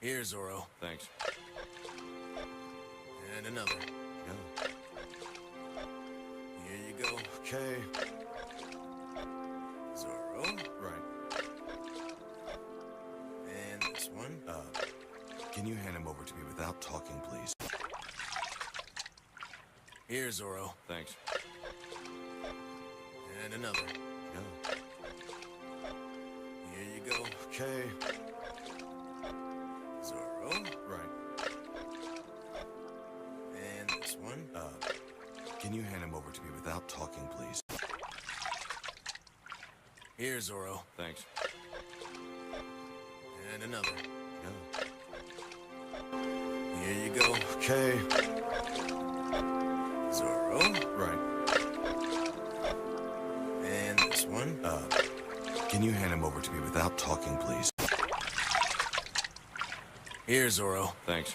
Here, Zorro. Thanks. And another. Yeah. Here you go. Okay. Zorro. Right. And this one. Can you hand him over to me without talking, please? Here, Zorro. Thanks. And another. Yeah. Here you go. Okay. Zorro. Right. And this one. Can you hand him over to me without talking, please? Here, Zorro. Thanks. And another. Yeah. Here you go. Okay. Zorro. Right. And this one. Can you hand him over to me without talking, please? Here, Zorro. Thanks.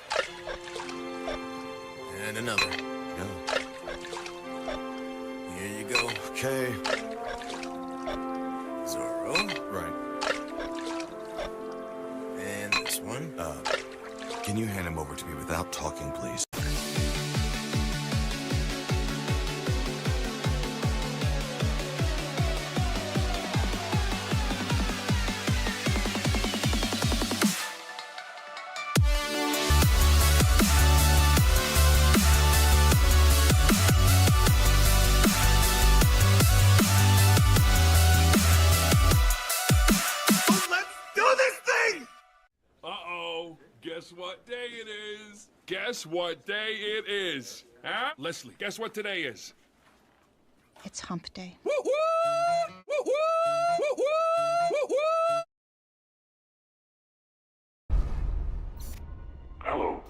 And another. Yeah. Here you go. Okay. Zorro. Right. And this one. Can you hand him over to me without talking, please? Uh-oh. Guess what day it is? Guess what day it is? Huh? Leslie, guess what today is? It's hump day. Woo-woo! Woo-woo! Woo-woo! Woo-woo! Hello.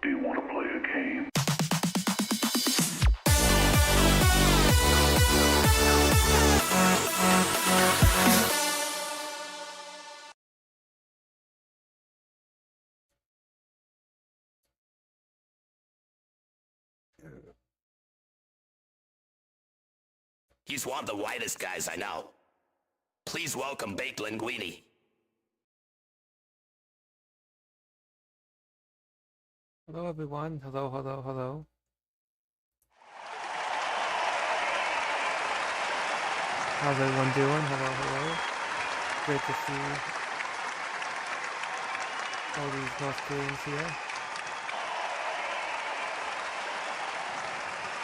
Do you want to play a game? He's one of the whitest guys I know. Please welcome Baked Linguini. Hello everyone. Hello, hello, hello. How's everyone doing? Hello, hello. Great to see all these North Koreans here.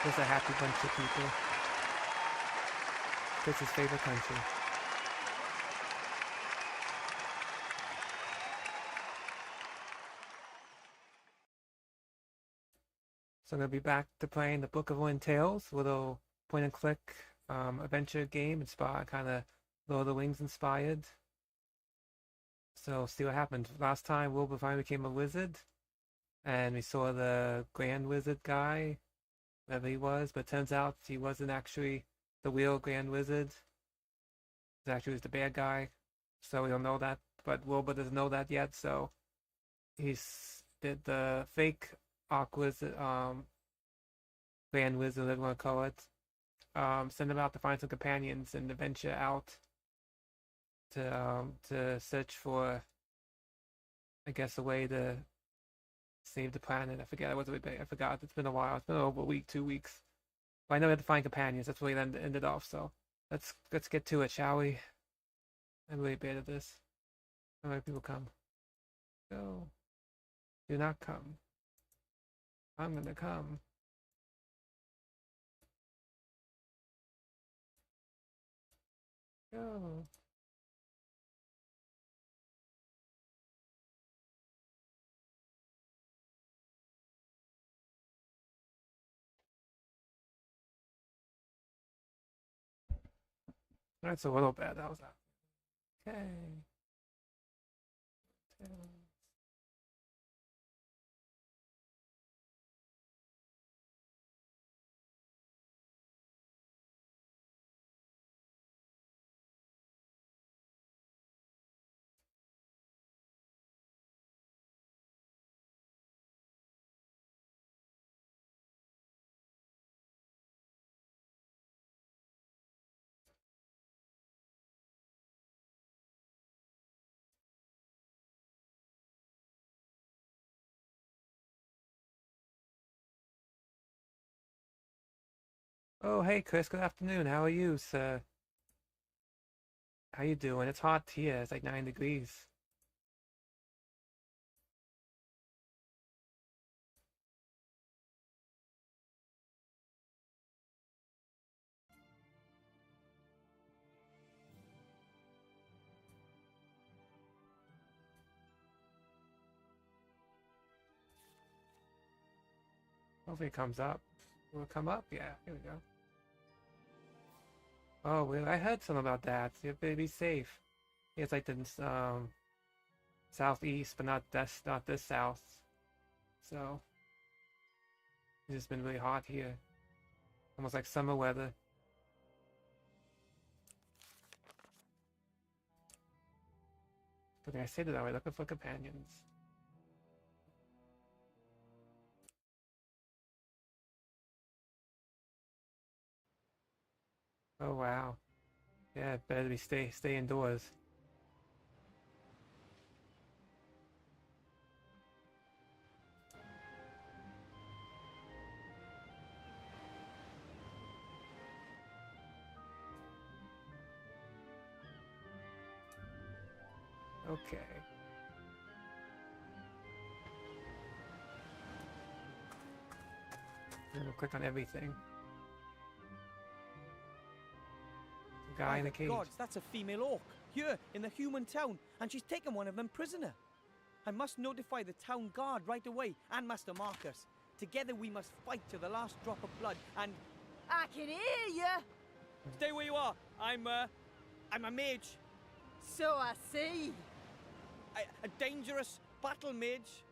Just a happy bunch of people. It's his favorite country. So I'm gonna be back to playing the Book of Wind Tales, a little point and click adventure game inspired, kind of Lord of the Rings inspired. So see what happened. Last time Wilbur finally became a wizard, and we saw the Grand Wizard guy, whatever he was, but it turns out he wasn't actually the real Grand Wizard. He actually was the bad guy. So we don't know that, but Wilbur doesn't know that yet. So he's did the fake Wizard, Grand Wizard, whatever you want to call it. Send him out to find some companions and venture out to search for, I guess, a way to save the planet. I forget. I forgot. It's been a while. It's been over a week, 2 weeks. But I know we had to find companions. That's where we ended off. So let's get to it, shall we? I'm really bad at this. How many people come? Go. Do not come. I'm gonna come. Go. That's a little bad. That was that. Okay. Oh, hey, Chris. Good afternoon. How are you, sir? How you doing? It's hot here. It's like 9 degrees. Hopefully it comes up. Will it come up? Yeah, here we go. Oh, well, I heard something about that. You better be safe. It's like the southeast, but not this south. So it's just been really hot here. Almost like summer weather. But I say that we're looking for companions. Oh wow. Yeah, better be stay indoors. Okay. I'm gonna click on everything. The guy in the cage. Gods, that's a female orc, here in the human town, and she's taken one of them prisoner. I must notify the town guard right away, and Master Marcus. Together we must fight to the last drop of blood, and... I can hear you. Stay where you are. I'm a mage. So I see. A dangerous battle mage.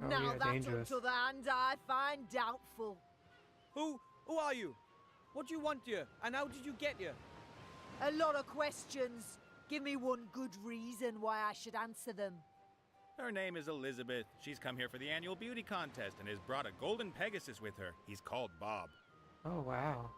Oh, Now yeah, that dangerous. up to the hand I find doubtful. Who are you? What do you want here? And how did you get here? A lot of questions. Give me one good reason why I should answer them. Her name is Elizabeth. She's come here for the annual beauty contest and has brought a golden Pegasus with her. He's called Bob. Oh wow.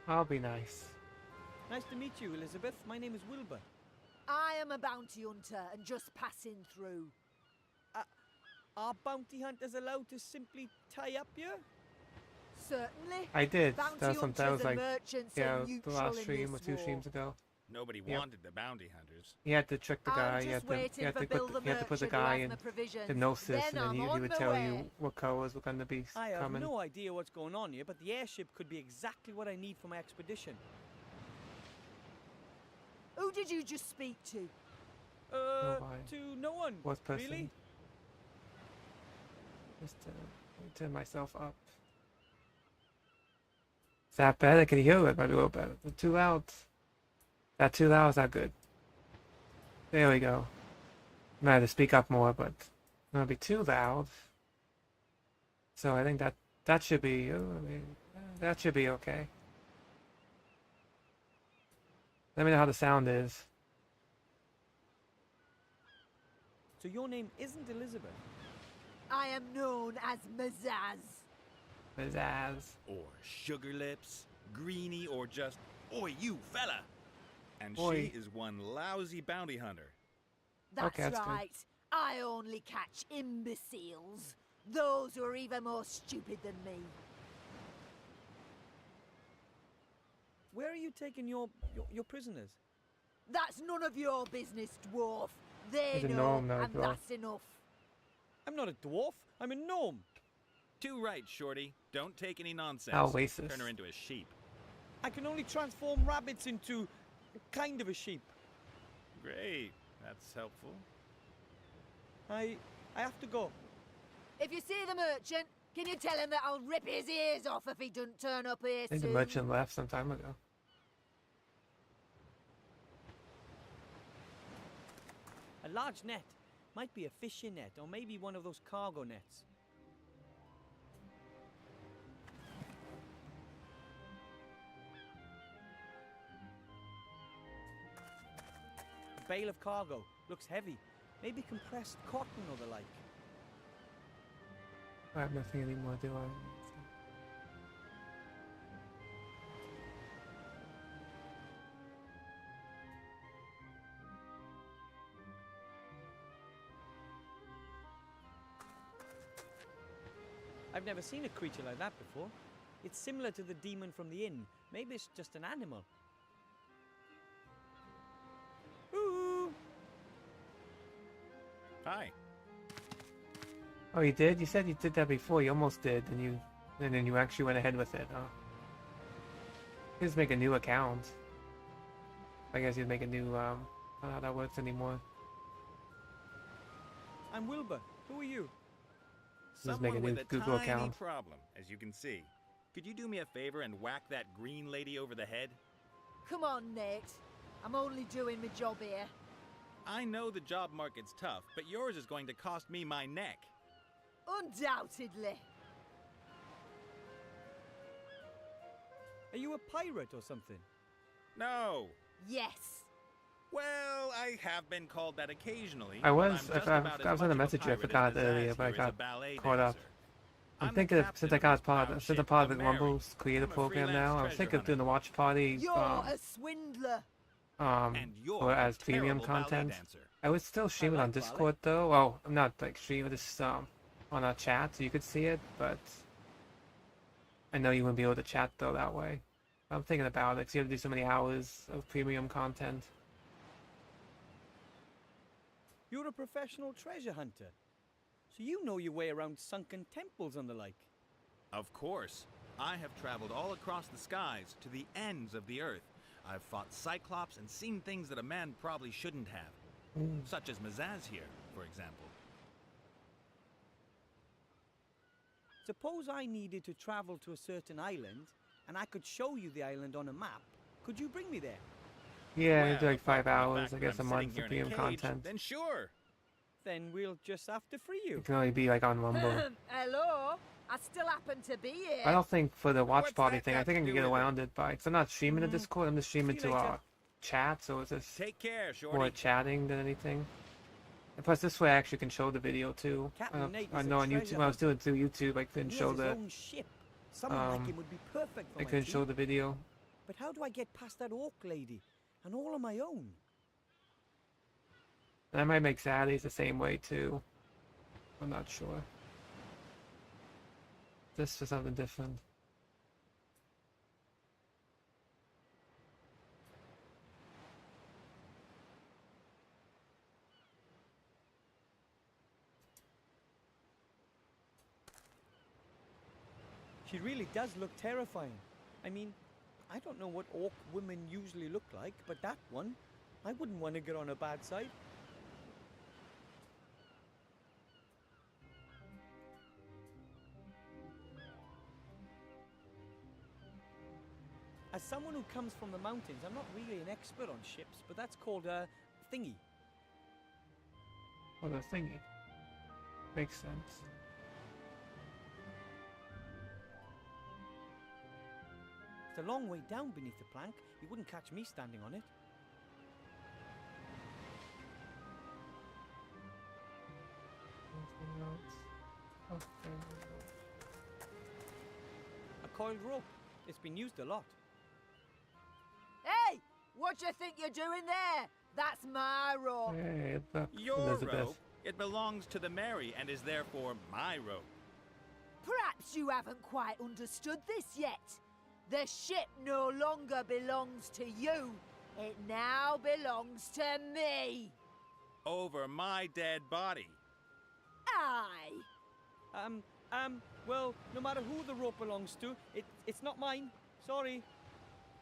I'll be nice. Nice to meet you, Elizabeth. My name is Wilbur. I am a bounty hunter and just passing through. Are bounty hunters allowed to simply tie up here? Certainly. I did. Bounty That was hunters like, and merchants yeah, are the neutral last in stream or this 2 war. streams ago. Nobody Yep. wanted the bounty hunters. He had to trick the I'm guy. just He had waiting for Bill the put the merchant who guy has in my provisions. hypnosis, Then and then I'm he on would my tell way. you what colors were going to be I have coming. no idea what's going on here, but the airship could be exactly what I need for my expedition. Who did you just speak to? Nobody. To no one. What person? Really? Just turn myself up. Is that better? Can you hear it? Might be a little better. Is it too loud? Is that too loud? Is that good? There we go. Might have to speak up more, but it's not be too loud. So I think that should be that should be okay. Let me know how the sound is. So your name isn't Elizabeth? I am known as Mazaz. Pizzazz. Or Sugar Lips, Greenie, or just, oi, you fella! And Oi. she is one lousy bounty hunter. That's Okay, that's good. right. I only catch imbeciles. Those who are even more stupid than me. Where are you taking your prisoners? That's none of your business, dwarf. They He's a know, gnome, no and dwarf. that's enough. I'm not a dwarf. I'm a gnome. Too right, Shorty. Don't take any nonsense. Oasis. Turn her into a sheep. I can only transform rabbits into kind of a sheep. Great. That's helpful. I have to go. If you see the merchant, can you tell him that I'll rip his ears off if he doesn't turn up here I think the soon? merchant left some time ago. A large net. Might be a fishing net, or maybe one of those cargo nets. A bale of cargo. Looks heavy. Maybe compressed cotton or the like. I have nothing anymore, do I? I've never seen a creature like that before. It's similar to the demon from the inn. Maybe it's just an animal. Ooh! Hi. Oh, you did? You said you did that before. You almost did, and then you actually went ahead with it. Oh. You just make a new account. I guess you'd make a new. I don't know how that works anymore. I'm Wilbur. Who are you? Just make a Someone new with a Google tiny account. problem, as you can see. Could you do me a favor and whack that green lady over the head? Come on, Nate. I'm only doing my job here. I know the job market's tough, but yours is going to cost me my neck. Undoubtedly. Are you a pirate or something? No. Yes. Well, I have been called that occasionally. I but was. I'm I just forgot- about I as was on a much of a message. I pirate as forgot Pizzazz earlier, but I here is got a ballet caught up. dancer. I'm the thinking of, captain since I of got this part, proud since I'm ship, part of the the Mary. Rumbles creator I'm a program freelance now, I was treasure thinking of doing a hunter. watch party. You're a swindler. And you're Or a as premium terrible ballet content. dancer. I would still stream it like on ballet. Discord though. Well, I'm not like streaming this on our chat, so you could see it, but I know you wouldn't be able to chat though that way. I'm thinking about it because you have to do so many hours of premium content. You're a professional treasure hunter. So you know your way around sunken temples and the like. Of course. I have traveled all across the skies to the ends of the earth. I've fought Cyclops and seen things that a man probably shouldn't have. Such as Mazaz here, for example. Suppose I needed to travel to a certain island, and I could show you the island on a map. Could you bring me there? Yeah, Well, it'd be like apart 5 from the hours, fact I that guess, a I'm month sitting of here in a premium cage, content. Then sure. Then we'll just have to free you. It can only be like on Rumble. Hello? I still happen to be here. I don't think for the watch What's party that thing, I got think I to can do get with it? around it by, because I'm not streaming to Discord, I'm just streaming See you to later. our chat, so it's just Take care, more Shorty. chatting than anything. And plus, this way I actually can show the video too. Captain Nate I is a know on YouTube, treasure when I was hunter. doing it through YouTube, I couldn't He show has his the, own ship. Someone like him would be perfect for I my couldn't team. show the video. But how do I get past that orc lady? And all on my own? And I might make Saturdays the same way too. I'm not sure. This for something different. She really does look terrifying. I mean, I don't know what orc women usually look like, but that one, I wouldn't want to get on her bad side. As someone who comes from the mountains, I'm not really an expert on ships, but that's called a thingy. What a thingy. Makes sense. It's a long way down beneath the plank. You wouldn't catch me standing on it. Anything else? Okay. A coiled rope. It's been used a lot. Hey! What do you think you're doing there? That's my rope. Hey, look, Your Elizabeth. rope, it belongs to the Mary and is therefore my rope. Perhaps you haven't quite understood this yet. The ship no longer belongs to you. It now belongs to me. Over my dead body. Aye. Well, no matter who the rope belongs to, it's not mine. Sorry.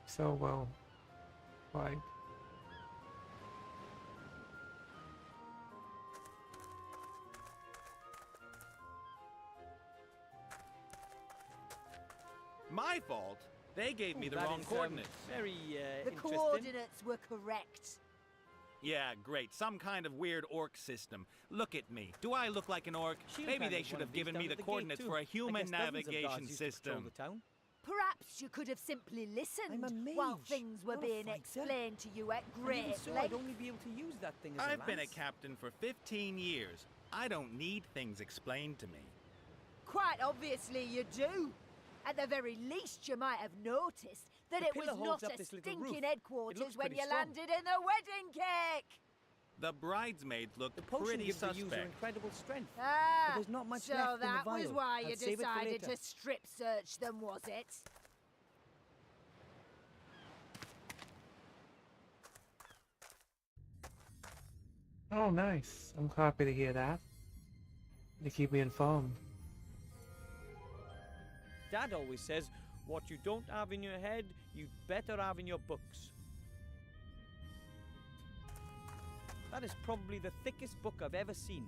So well. Why? My fault? They gave me Ooh, the that wrong is, coordinates. Very The interesting. coordinates were correct. Yeah, great. Some kind of weird orc system. Look at me. Do I look like an orc? Shield Maybe Band they was should one of have these given down me at the gate, coordinates too. for a I human guess dozens of guards navigation used to patrol system. the town. Perhaps you could have simply listened I'm a while mage, things were not a being fighter. explained to you at And great even so, length. I'd only be able to use that thing as I've a been a lance. captain for 15 years. I don't need things explained to me. Quite obviously you do. At the very least, you might have noticed that The it was pillar not holds a up this little stinking roof. It headquarters looks when pretty you strong. landed in the wedding cake. The bridesmaids look The potion pretty gives the user suspect. incredible strength. Ah, But there's not much so left in the that was vial. why I'll you save it for decided later. to strip search them, was it? Oh, nice. I'm happy to hear that. They keep me informed. Dad always says, what you don't have in your head, you'd better have in your books. That is probably the thickest book I've ever seen.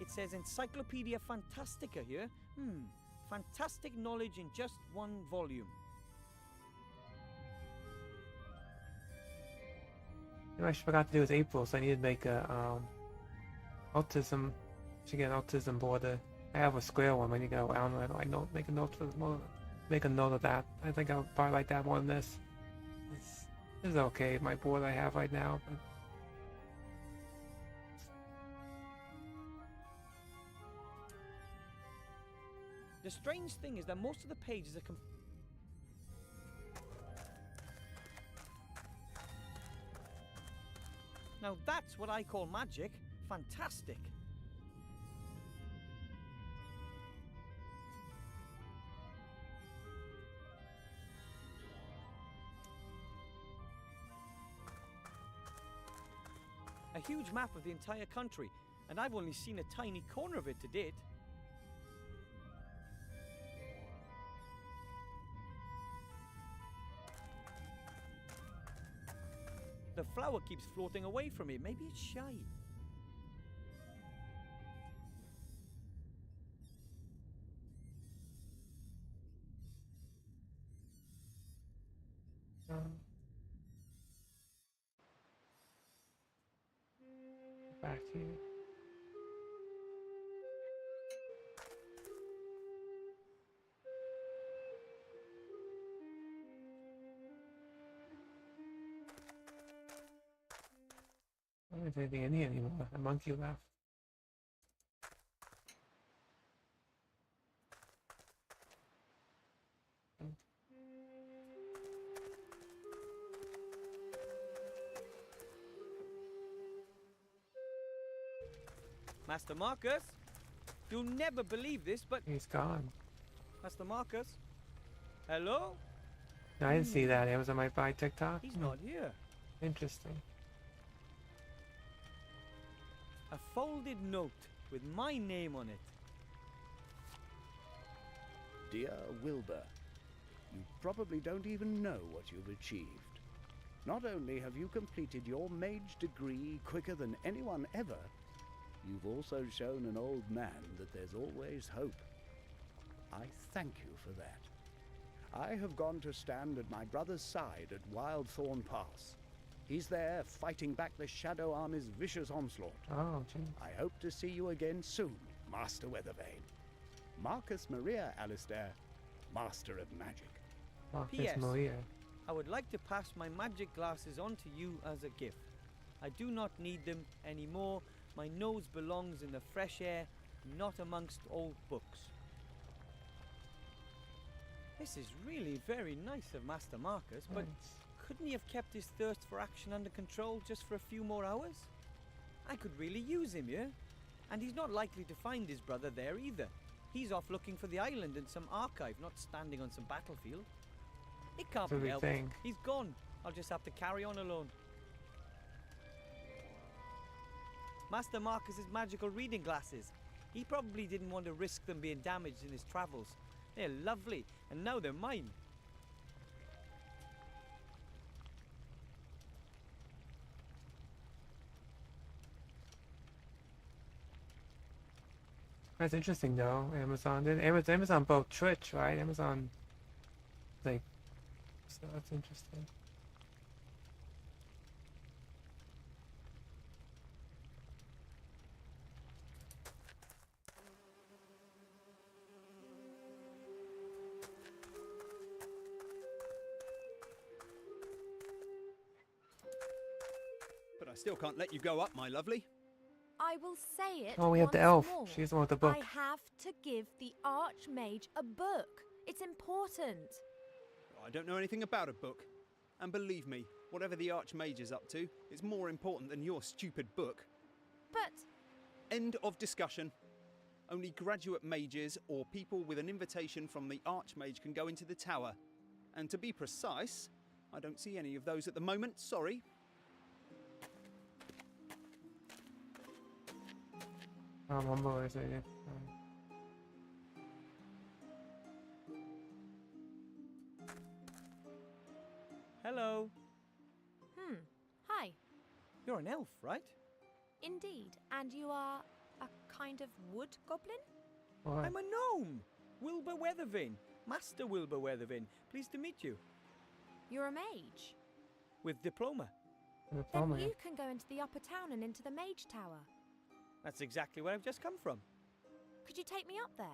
It says Encyclopedia Fantastica here. Fantastic knowledge in just one volume. You know, I forgot to do is April, so I need to make a autism. Should get an autism border. I have a square one. When you go down, I know make a note for more. Make a note of that. I think I'll probably like that more than this. This is okay. My board I have right now, but The strange thing is that most of the pages are Now that's what I call magic. Fantastic. A huge map of the entire country, and I've only seen a tiny corner of it to date. The flower keeps floating away from me. Maybe it's shy. back here. I don't think there's anything in here anymore. A monkey left. Master Marcus? You'll never believe this, but... He's gone. Master Marcus? Hello? No, I didn't see that. It was on my TikTok. He's not here. Interesting. A folded note with my name on it. Dear Wilbur, you probably don't even know what you've achieved. Not only have you completed your mage degree quicker than anyone ever, you've also shown an old man that there's always hope. I thank you for that. I have gone to stand at my brother's side at Wildthorn Pass. He's there fighting back the Shadow Army's vicious onslaught. Oh, gee. I hope to see you again soon, Master Weathervane. Marcus Maria Alistair, Master of Magic. Marcus P.S. Maria. I would like to pass my magic glasses on to you as a gift. I do not need them anymore. My nose belongs in the fresh air, not amongst old books. This is really very nice of Master Marcus, but couldn't he have kept his thirst for action under control just for a few more hours? I could really use him, yeah? And he's not likely to find his brother there either. He's off looking for the island in some archive, not standing on some battlefield. It can't So be we helped. think. He's gone. I'll just have to carry on alone. Master Marcus's magical reading glasses. He probably didn't want to risk them being damaged in his travels. They're lovely, and now they're mine. That's interesting though. Amazon Amazon both Twitch, right? Amazon, like, so that's interesting. But I still can't let you go up, my lovely. I will say it. Oh, we have the once elf. more. She's the one with the book. I have to give the Archmage a book. It's important. I don't know anything about a book. And believe me, whatever the Archmage is up to, it's more important than your stupid book. But... End of discussion. Only graduate mages or people with an invitation from the Archmage can go into the tower. And to be precise, I don't see any of those at the moment, sorry. One more is it? Hello. Hi. You're an elf, right? Indeed. And you are a kind of wood goblin? Why? I'm a gnome. Wilbur Weathervane. Master Wilbur Weathervane. Pleased to meet you. You're a mage. With diploma. Then you can go into the upper town and into the mage tower. That's exactly where I've just come from. Could you take me up there?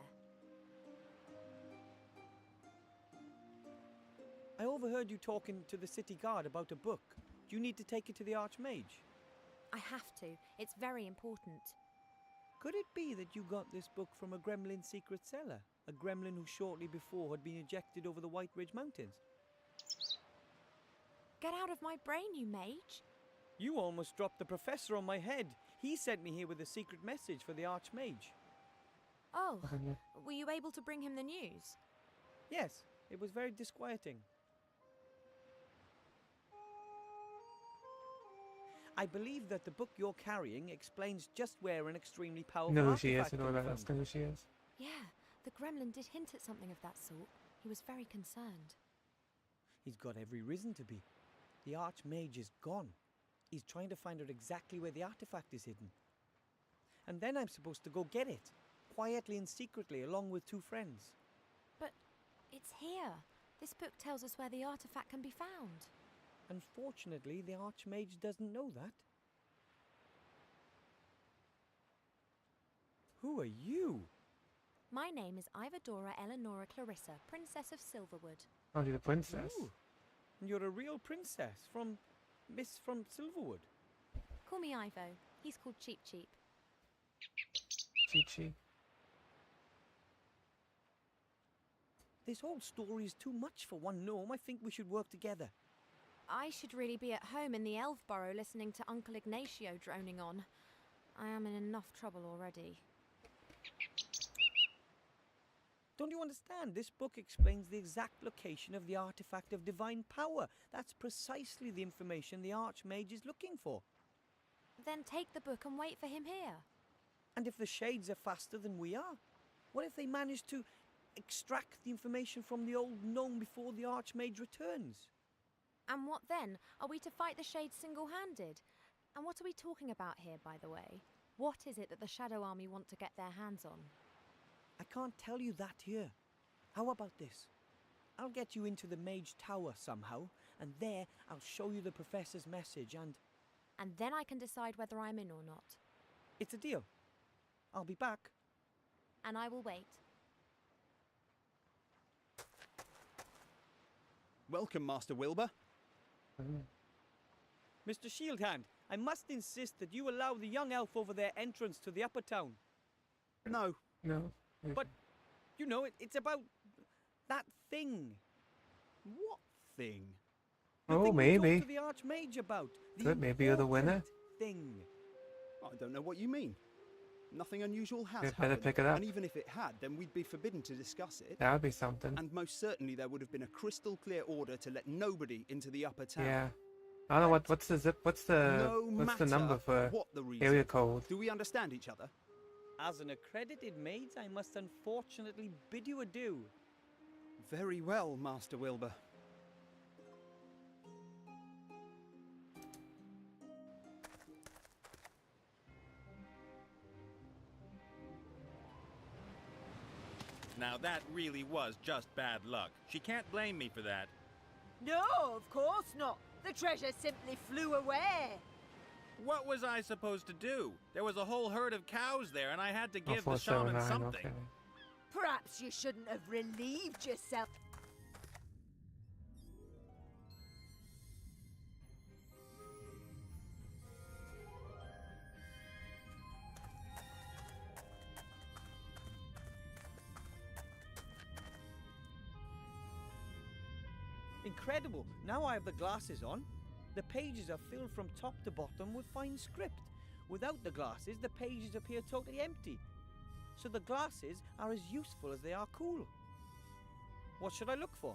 I overheard you talking to the city guard about a book. Do you need to take it to the Archmage? I have to. It's very important. Could it be that you got this book from a gremlin secret cellar? A gremlin who shortly before had been ejected over the White Ridge Mountains? Get out of my brain, you mage. You almost dropped the professor on my head. He sent me here with a secret message for the Archmage. Oh, were you able to bring him the news? Yes, it was very disquieting. I believe that the book you're carrying explains just where an extremely powerful No, who she is. artifact I know can be about that. found. Who she is. Yeah, the gremlin did hint at something of that sort. He was very concerned. He's got every reason to be. The Archmage is gone. He's trying to find out exactly where the artifact is hidden. And then I'm supposed to go get it, quietly and secretly, along with 2 friends. But it's here. This book tells us where the artifact can be found. Unfortunately, the Archmage doesn't know that. Who are you? My name is Ivadora Eleonora Clarissa, Princess of Silverwood. Oh, you're the princess. Ooh. And you're a real princess from Silverwood. Call me Ivo. He's called Cheap Cheap. Chi-Chi. This whole story is too much for one gnome. I think we should work together. I should really be at home in the elf burrow listening to Uncle Ignacio droning on. I am in enough trouble already. Don't you understand? This book explains the exact location of the artifact of divine power. That's precisely the information the Archmage is looking for. Then take the book and wait for him here. And if the Shades are faster than we are? What if they manage to extract the information from the old gnome before the Archmage returns? And what then? Are we to fight the Shades single-handed? And what are we talking about here, by the way? What is it that the Shadow Army want to get their hands on? I can't tell you that here. How about this? I'll get you into the Mage Tower somehow, and there I'll show you the Professor's message and... And then I can decide whether I'm in or not. It's a deal. I'll be back. And I will wait. Welcome, Master Wilbur. Mr. Shieldhand, I must insist that you allow the young elf over there entrance to the upper town. No. No. But, you know, it's about that thing. What thing? The Oh, thing we maybe. talked to the Archmage about. The Good, maybe you're the winner. important thing. I don't know what you mean. Nothing unusual has You'd better happened. pick it up. And even if it had, then we'd be forbidden to discuss it. That would be something. And most certainly there would have been a crystal clear order to let nobody into the upper town. Yeah. I don't know what's the zip. What's the number for what the reason. area code? Do we understand each other? As an accredited mage, I must unfortunately bid you adieu. Very well, Master Wilbur. Now that really was just bad luck. She can't blame me for that. No, of course not. The treasure simply flew away. What was I supposed to do? There was a whole herd of cows there, and I had to give the 479, shaman something. okay. Perhaps you shouldn't have relieved yourself. incredible. Now I have the glasses on. The pages are filled from top to bottom with fine script. Without the glasses, the pages appear totally empty. So the glasses are as useful as they are cool. What should I look for?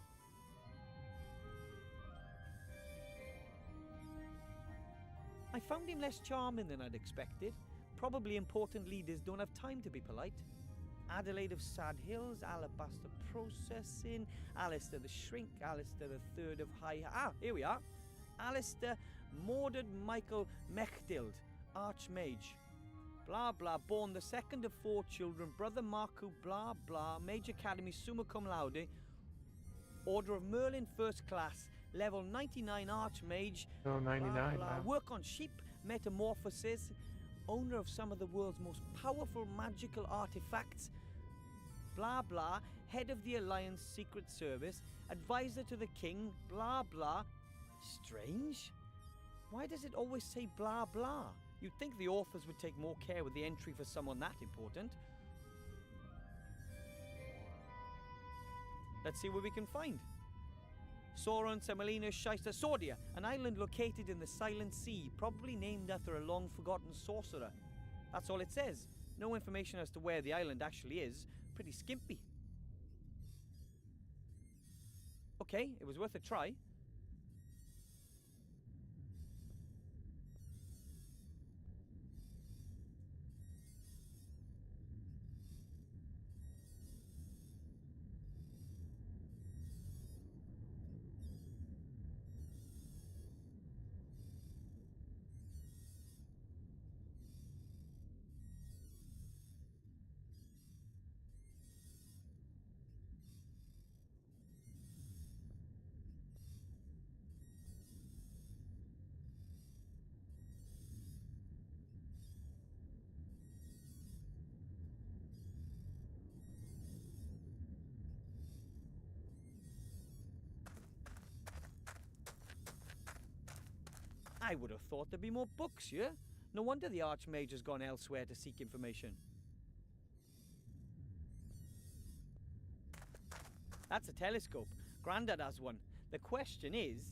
I found him less charming than I'd expected. Probably important leaders don't have time to be polite. Adelaide of Sad Hills, Alabaster Processing, Alistair the Shrink, Alistair the Third of High... Ah, here we are. Alistair Mordred Michael Mechtild, Archmage. Blah, blah, born the second of 4 children, brother Marku, blah, blah, Mage Academy, summa cum laude, Order of Merlin, first class, level 99 Archmage. Oh, 99, blah, blah. wow. Work on sheep, metamorphosis, owner of some of the world's most powerful magical artifacts, blah, blah, head of the Alliance Secret Service, advisor to the king, blah, blah. Strange. Why does it always say blah, blah? You'd think the authors would take more care with the entry for someone that important. Let's see what we can find. Sauron, Semolina, Shysta, Sordia, an island located in the Silent Sea, probably named after a long-forgotten sorcerer. That's all it says. No information as to where the island actually is. Pretty skimpy. Okay, it was worth a try. I would have thought there'd be more books here. No wonder the Archmage has gone elsewhere to seek information. That's a telescope. Grandad has one. The question is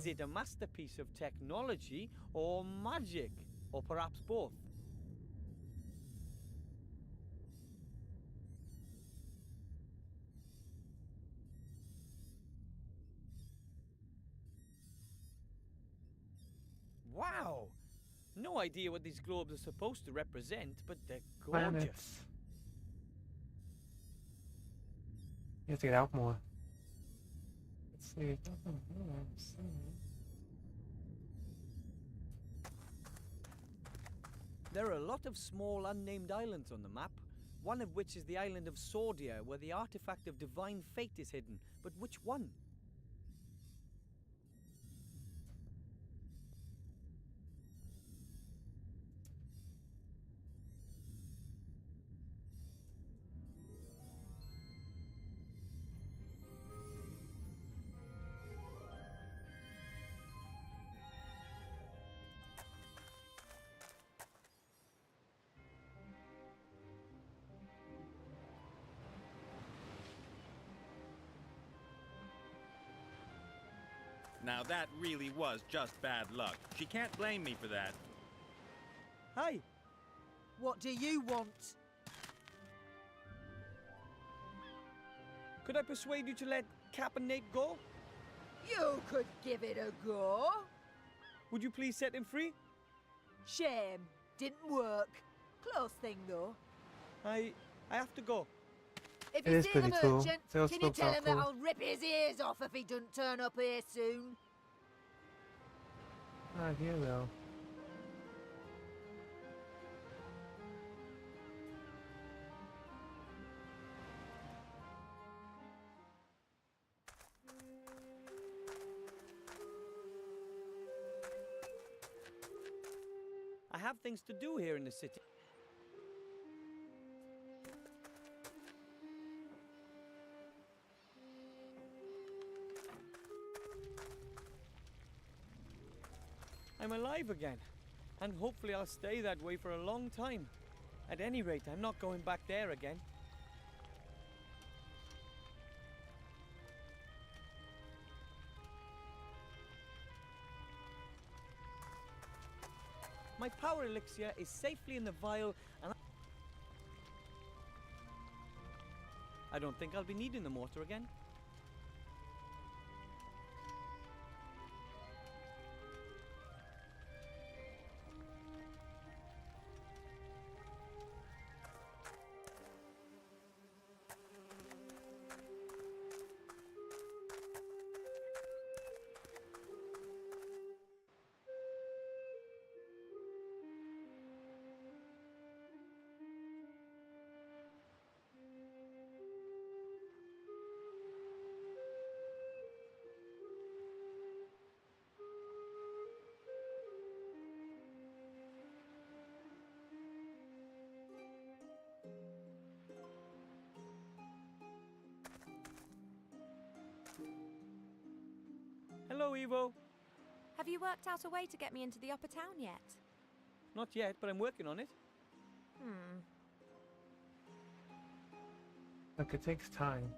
it a masterpiece of technology or magic? Or perhaps both? Wow! No idea what these globes are supposed to represent, but they're gorgeous. Planets. You have to get out more. Let's see. There are a lot of small unnamed islands on the map, one of which is the island of Sordia, where the artifact of divine fate is hidden. But which one? Now that really was just bad luck. She can't blame me for that. Hi. What do you want? Could I persuade you to let Cap and Nate go? You could give it a go. Would you please set him free? Shame. Didn't work. Close thing, though. I have to go. If It you is see the pretty cool. merchant, Those can you books tell are him that cool. I'll rip his ears off if he doesn't turn up here soon? Ah, here though. I have things to do here in the city. I'm alive again, and hopefully I'll stay that way for a long time. At any rate, I'm not going back there again. My power elixir is safely in the vial, and I don't think I'll be needing the mortar again. Hello, Evo. Have you worked out a way to get me into the upper town yet? Not yet, but I'm working on it. Look, it takes time.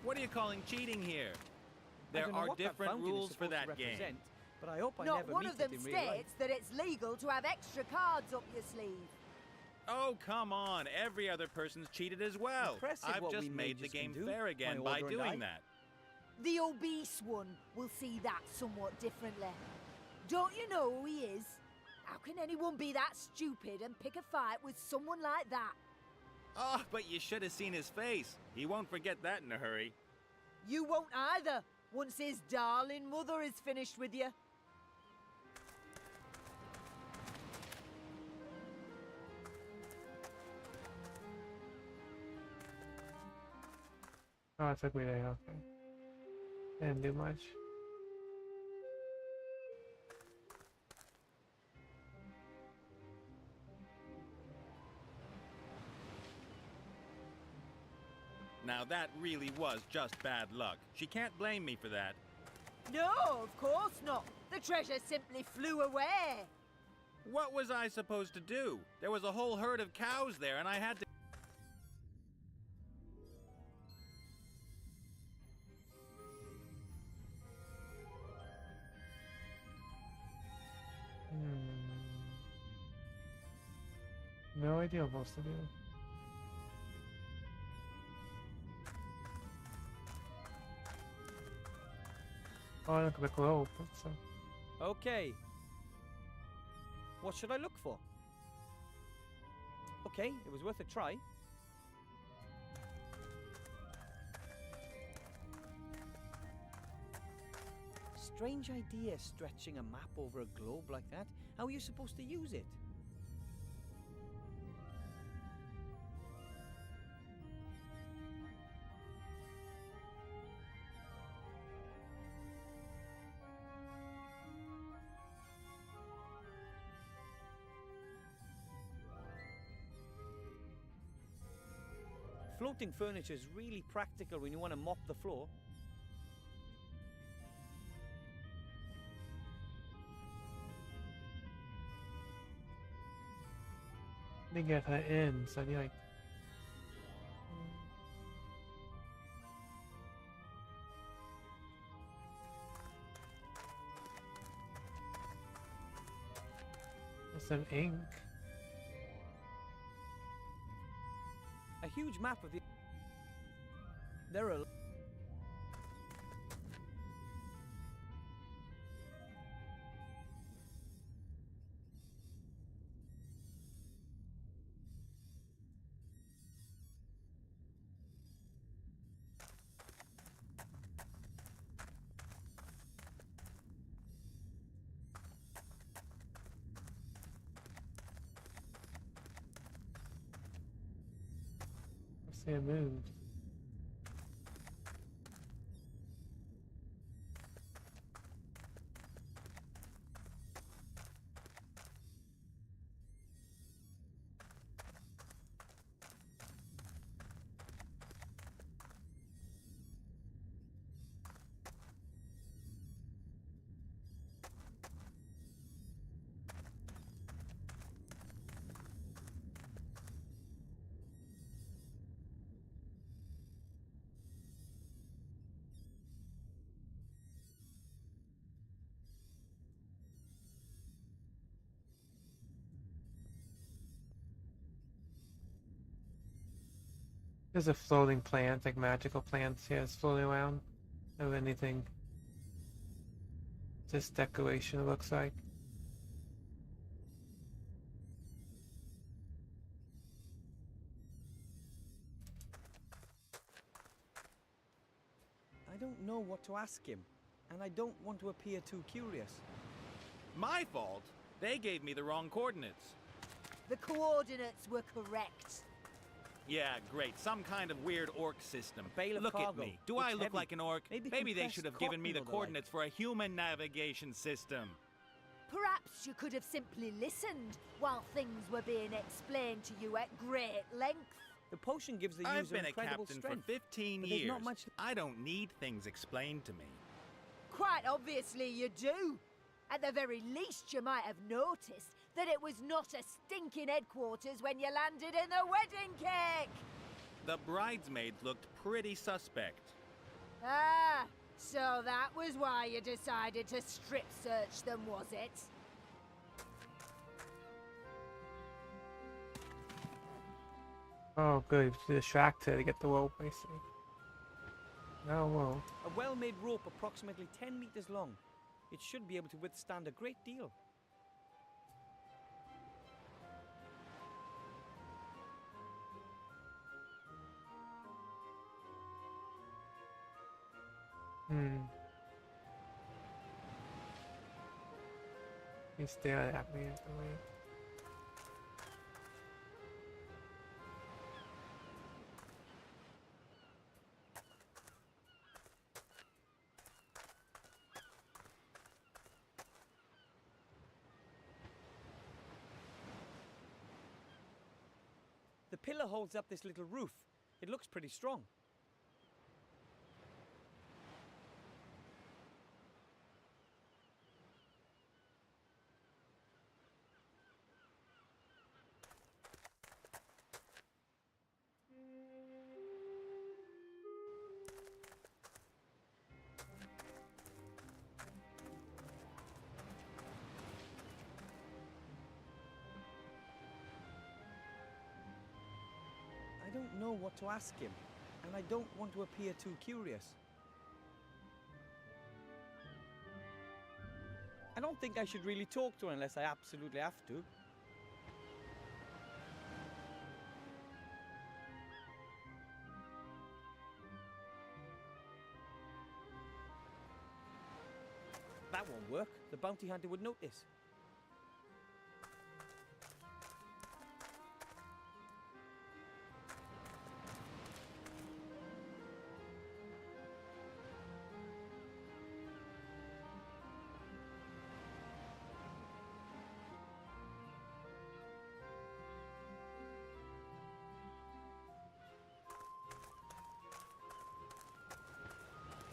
What are you calling cheating here? I There don't know are what that different fountain is rules for supposed to that game. represent, but I hope I Not never one meet of them it in real life. states that it's legal to have extra cards up your sleeve. Oh, come on. Every other person's cheated as well. Impressive I've what just we made the mages can game do, fair again my by order and I. doing that. The obese one will see that somewhat differently. Don't you know who he is? How can anyone be that stupid and pick a fight with someone like that? Oh, but you should have seen his face. He won't forget that in a hurry. You won't either, once his darling mother is finished with you. Oh, it took me there, okay. Didn't do much. Now that really was just bad luck. She can't blame me for that. No, of course not. The treasure simply flew away. What was I supposed to do? There was a whole herd of cows there and I had to... No idea what else to do. Oh, look at the globe. That's Okay. What should I look for? Okay, it was worth a try. Strange idea, stretching a map over a globe like that. How are you supposed to use it? Floating furniture is really practical when you want to mop the floor. Let me get her in, so I need like... some ink. A huge map of the... There are... See it moved. There's a floating plant, like magical plants here, it's floating around. Or anything. Just decoration, it looks like. I don't know what to ask him, and I don't want to appear too curious. My fault? They gave me the wrong coordinates. The coordinates were correct. Yeah, great. Some kind of weird orc system. Bale of Look cargo. at me. Do Looks I look heavy. like an orc? Maybe they compressed should have given me the cotton or the like. coordinates for a human navigation system. Perhaps you could have simply listened while things were being explained to you at great length. The potion gives the I've user been a incredible captain strength. for 15 but there's years. not much. I don't need things explained to me. Quite obviously you do. At the very least, you might have noticed that it was not a stinking headquarters when you landed in the wedding cake. The bridesmaids looked pretty suspect. Ah, so that was why you decided to strip search them, was it? Oh, good. To distract her to get the rope, I see. No rope. A well-made rope approximately 10 meters long. It should be able to withstand a great deal. He's staring at me as I leave. The pillar holds up this little roof. It looks pretty strong. I don't know what to ask him, and I don't want to appear too curious. I don't think I should really talk to her unless I absolutely have to. That won't work. The bounty hunter would notice.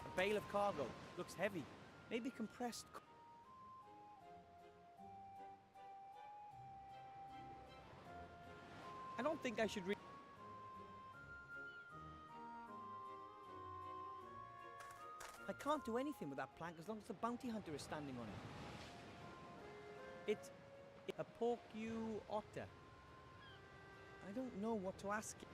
A bale of cargo. Looks heavy. Maybe compressed. I don't think I should I can't do anything with that plank as long as the bounty hunter is standing on it. It's a porcu otter. I don't know what to ask it.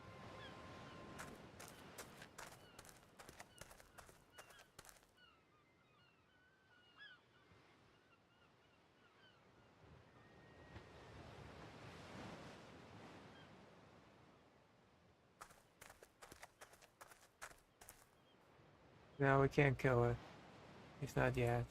No, we can't kill her. He's not yet.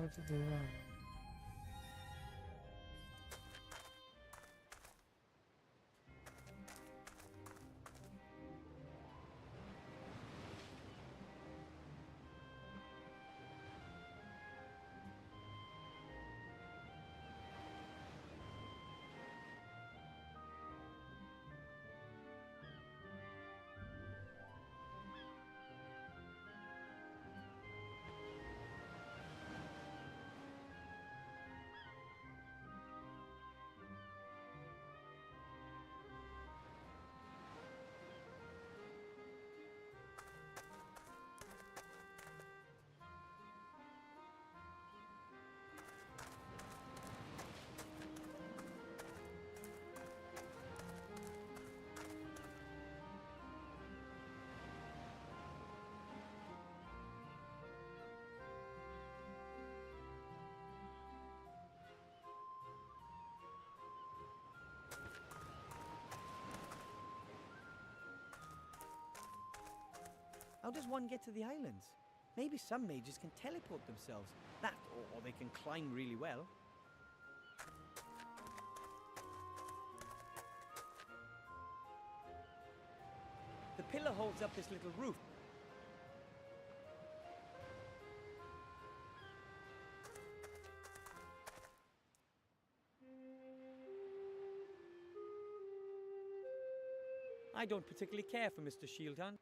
How to do that? does one get to the islands? Maybe some mages can teleport themselves. That, or they can climb really well. The pillar holds up this little roof. I don't particularly care for Mr. Shieldhand.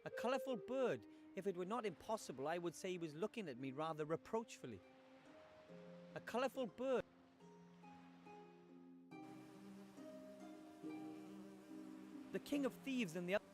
A colourful bird. If it were not impossible, I would say he was looking at me rather reproachfully. A colourful bird. The King of Thieves and the other.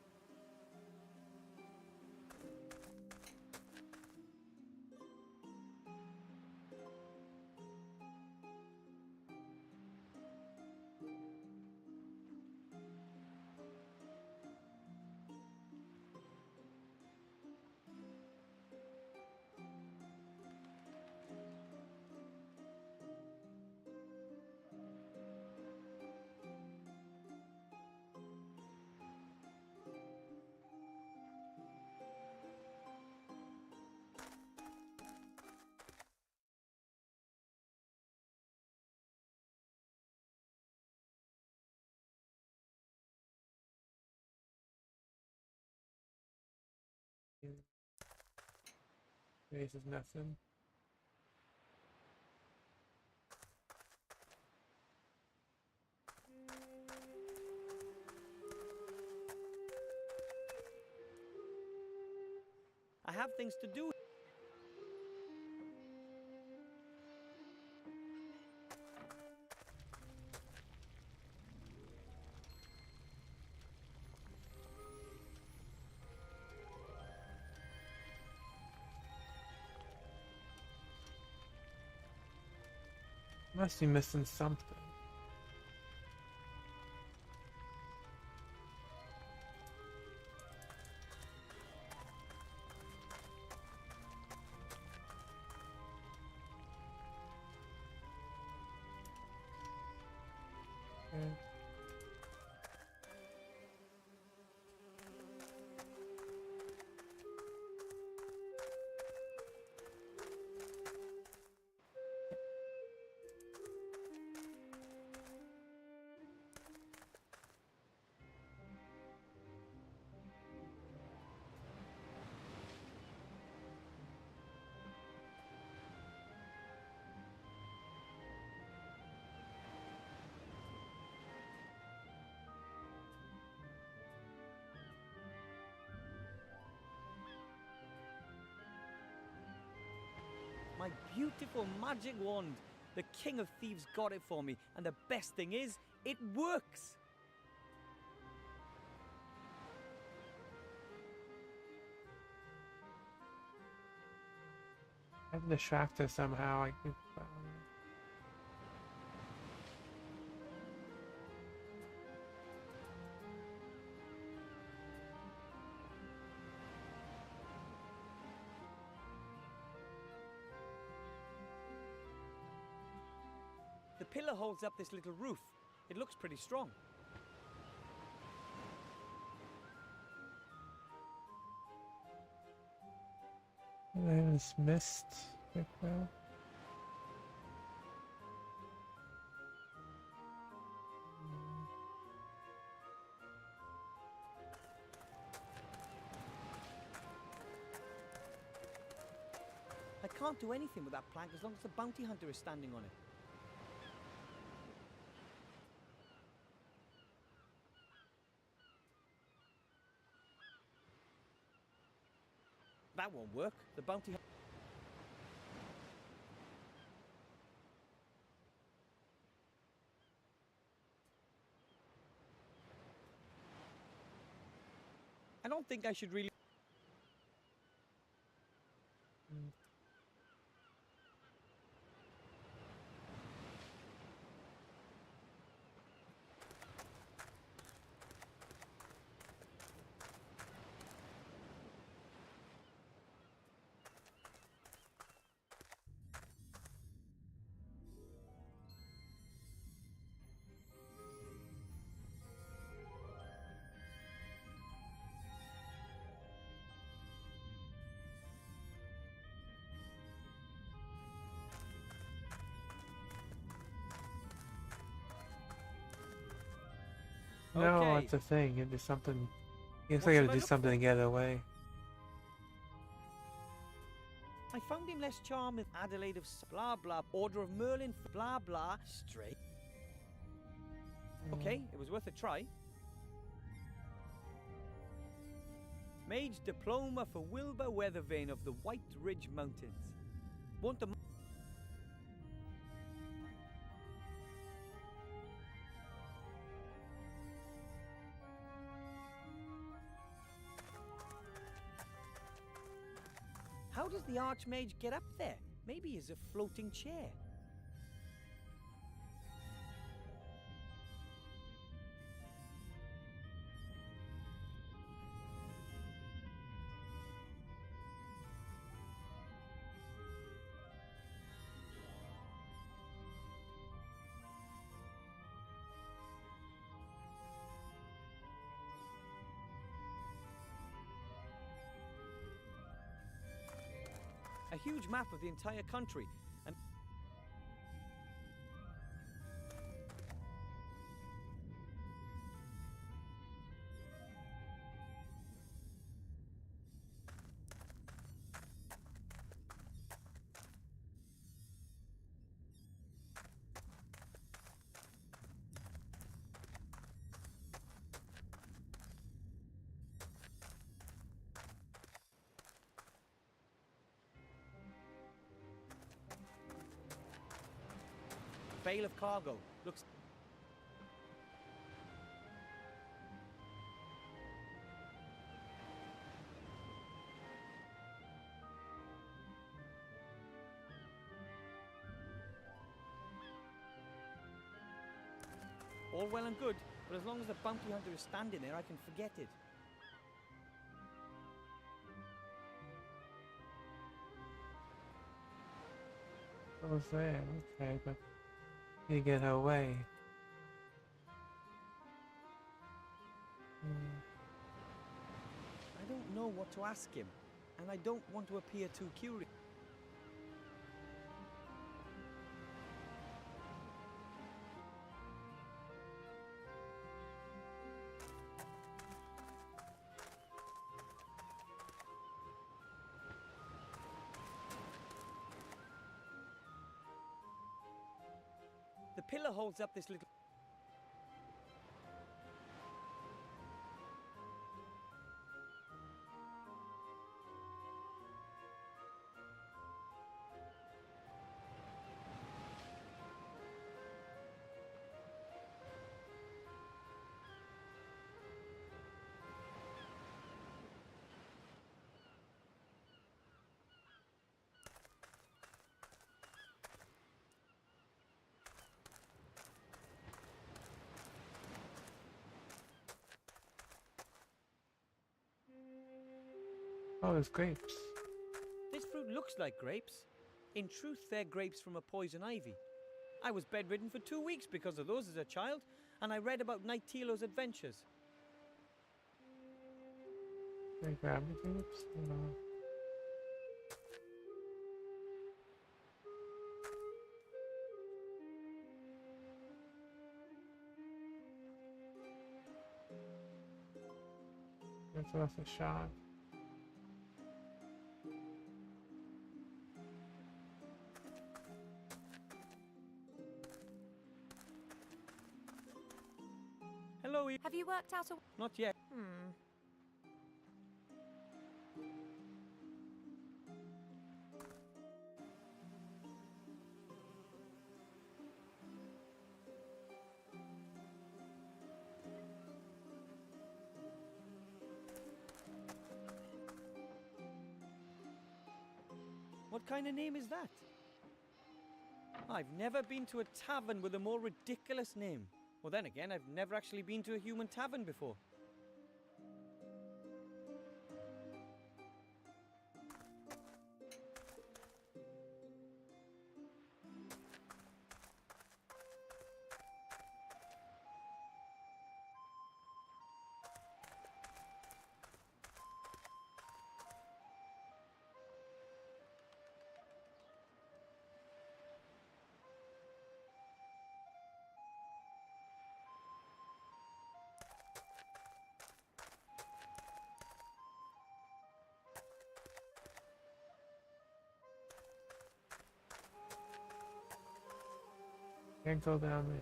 This is nothing. I have things to do. Must be missing something. Okay. My beautiful magic wand. The King of Thieves got it for me, and the best thing is, it works! I have the distractor somehow. I could. The pillar holds up this little roof. It looks pretty strong. There's mist. Quick well. I can't do anything with that plank as long as the bounty hunter is standing on it. That won't work. The bounty hunter... I don't think I should really... No, Okay. it's a thing. It is something. You What say you should have I to do look something for? to get away. I found him less charming. Adelaide of blah blah. Order of Merlin. Blah blah. Straight. Okay, it was worth a try. Mage diploma for Wilbur Weathervane of the White Ridge Mountains. Want the How does the Archmage get up there? Maybe he's a floating chair. A huge map of the entire country. And bale of cargo. Looks all well and good, but as long as the bounty hunter is standing there, I can forget it. What was there? Okay, but you get her away. I don't know what to ask him, and I don't want to appear too curious. The pillar holds up this little... Oh, there's grapes. This fruit looks like grapes. In truth, they're grapes from a poison ivy. I was bedridden for 2 weeks because of those as a child, and I read about Knight Tilo's adventures. Can I grab the grapes? No. That's worth a shot. Hello, Have you worked out a... Not yet. What kind of name is that? I've never been to a tavern with a more ridiculous name. Well, then again, I've never actually been to a human tavern before. Can't go down there.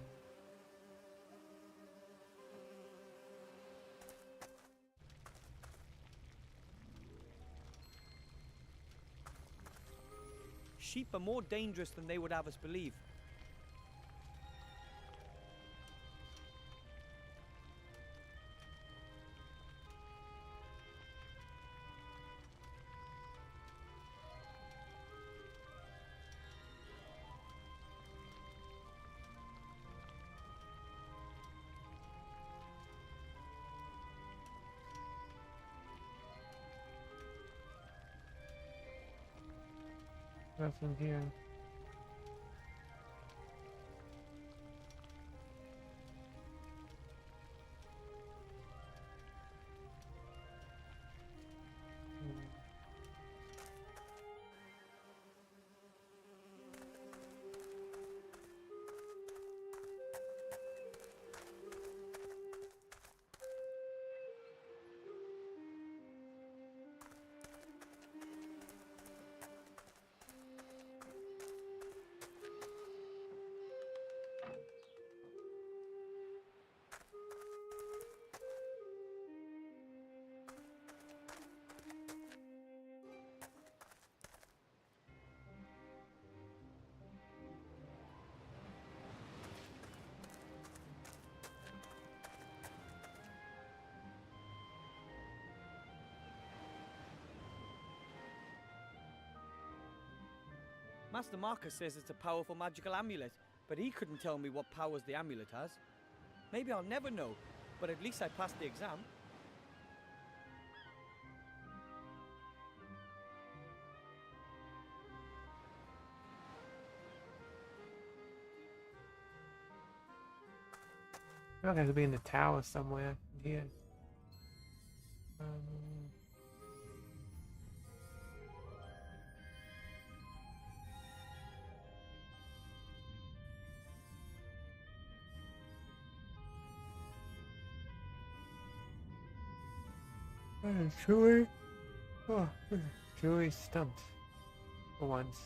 Sheep are more dangerous than they would have us believe. Nothing here. Master Marcus says it's a powerful magical amulet, but he couldn't tell me what powers the amulet has. Maybe I'll never know, but at least I passed the exam. I feel like I could be in the tower somewhere here. Truly? Oh, truly stumped. For once.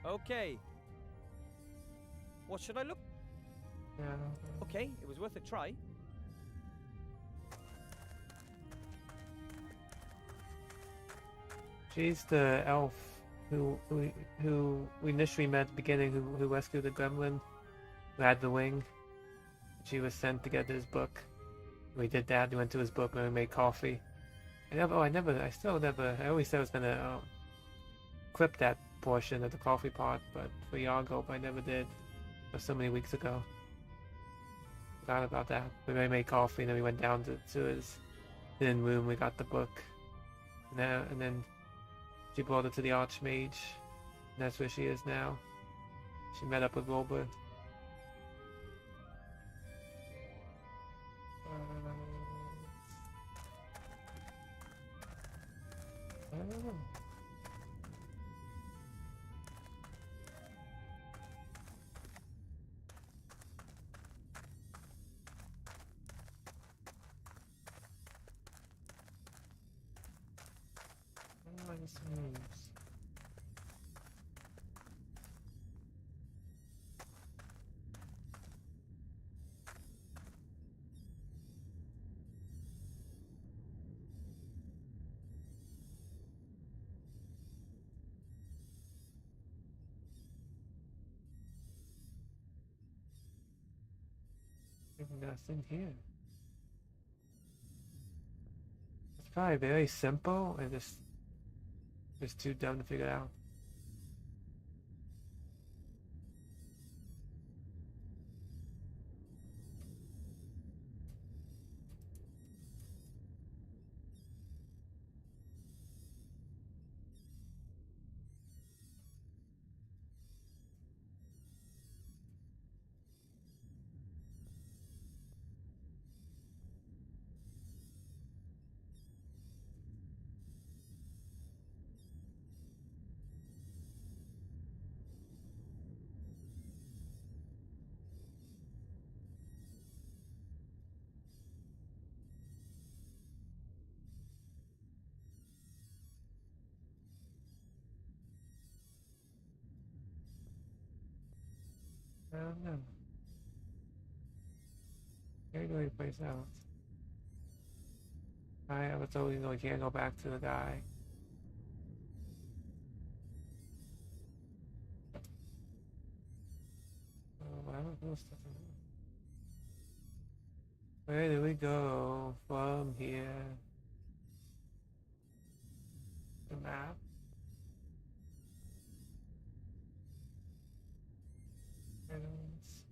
Okay. What should I look? Yeah. Okay, it was worth a try. She's the elf who we initially met at the beginning, who rescued the gremlin, who had the wing. She was sent to get his book. We did that. We went to his book and we made coffee. I always said I was gonna clip that portion of the coffee pot, but for Yago, but I never did. It was so many weeks ago. Forgot about that. We made coffee and then we went down to his hidden room. We got the book. And then she brought it to the Archmage. And that's where she is now. She met up with Wilbur. I don't know. Nice moves. Nothing here. It's probably very simple and just too dumb to figure out. don't know. Can't go anyplace else. I was told, you can't go back to the guy. Oh, I don't know stuff. Where do we go from here? The map. I don't see.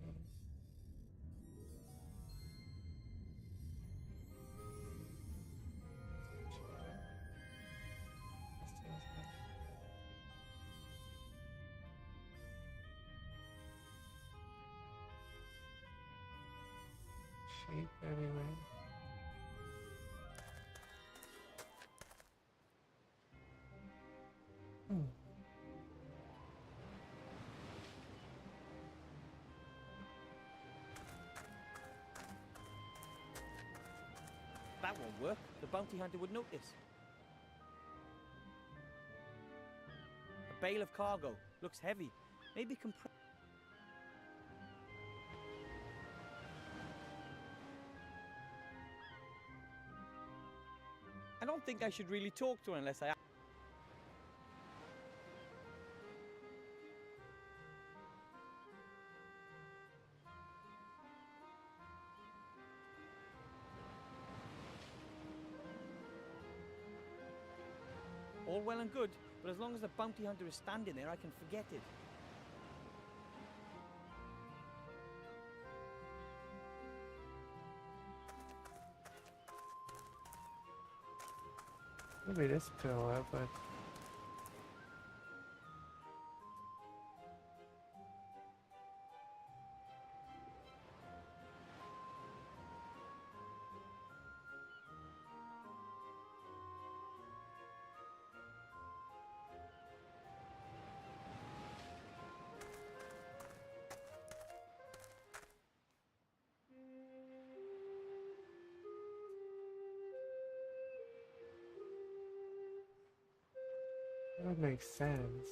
Sheep everywhere. That won't work. The bounty hunter would notice. A bale of cargo. Looks heavy. Maybe I don't think I should really talk to her unless I... All well and good, but as long as the bounty hunter is standing there, I can forget it. Maybe this pillar, but that would make sense.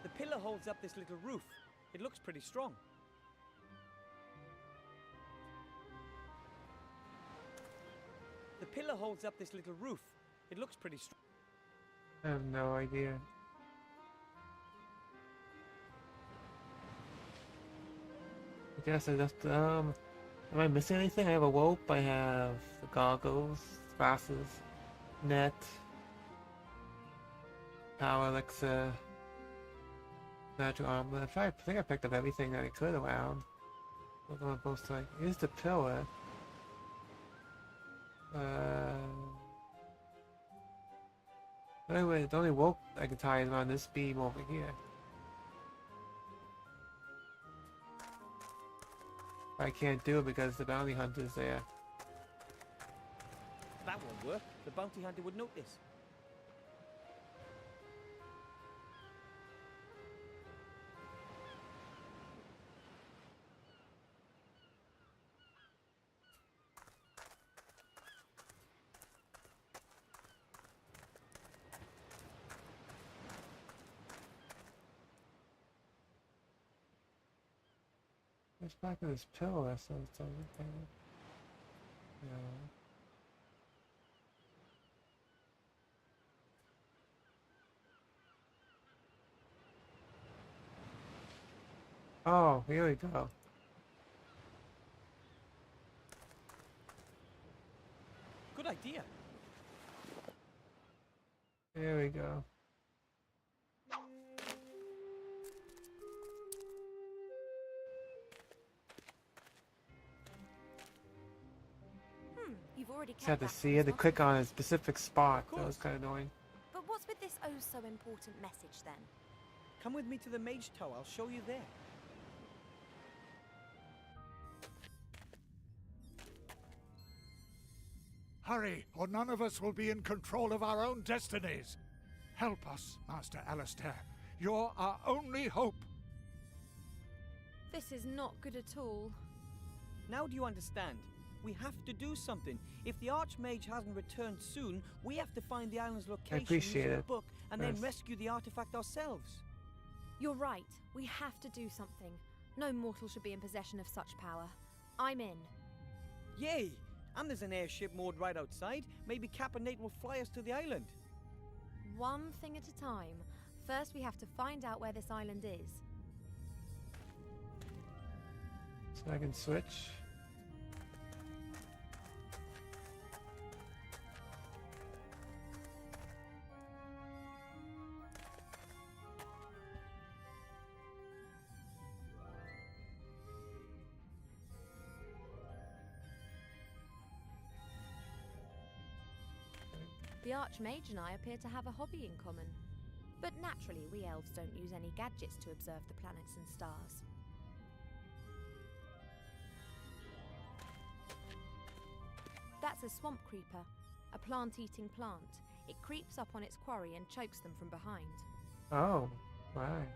The pillar holds up this little roof. It looks pretty strong. The pillar holds up this little roof. It looks pretty strong. I have no idea. I guess I just, am I missing anything? I have a rope, I have the goggles, glasses, net, power elixir, natural armor. I think I picked up everything that I could around. What am I supposed to, like, here's the pillar. Anyway, the only rope I can tie is around this beam over here. I can't do it because the bounty hunter's there. That won't work. The bounty hunter would notice. It's back to this pillar, so it's everything. Yeah. Oh, here we go. Good idea. Here we go. You've already Just had to see, had to click on a specific spot. That was kind of annoying. But what's with this oh so important message then? Come with me to the Mage Tower. I'll show you there. Hurry, or none of us will be in control of our own destinies. Help us, Master Alistair. You're our only hope. This is not good at all. Now do you understand? We have to do something. If the Archmage hasn't returned soon, we have to find the island's location appreciate using the it. book and then Yes. rescue the artifact ourselves. You're right. We have to do something. No mortal should be in possession of such power. I'm in. Yay! And there's an airship moored right outside. Maybe Cap and Nate will fly us to the island. One thing at a time. First, we have to find out where this island is. So I can switch. The Archmage and I appear to have a hobby in common. But naturally, we elves don't use any gadgets to observe the planets and stars. That's a swamp creeper, a plant-eating plant. It creeps up on its quarry and chokes them from behind. Oh, right.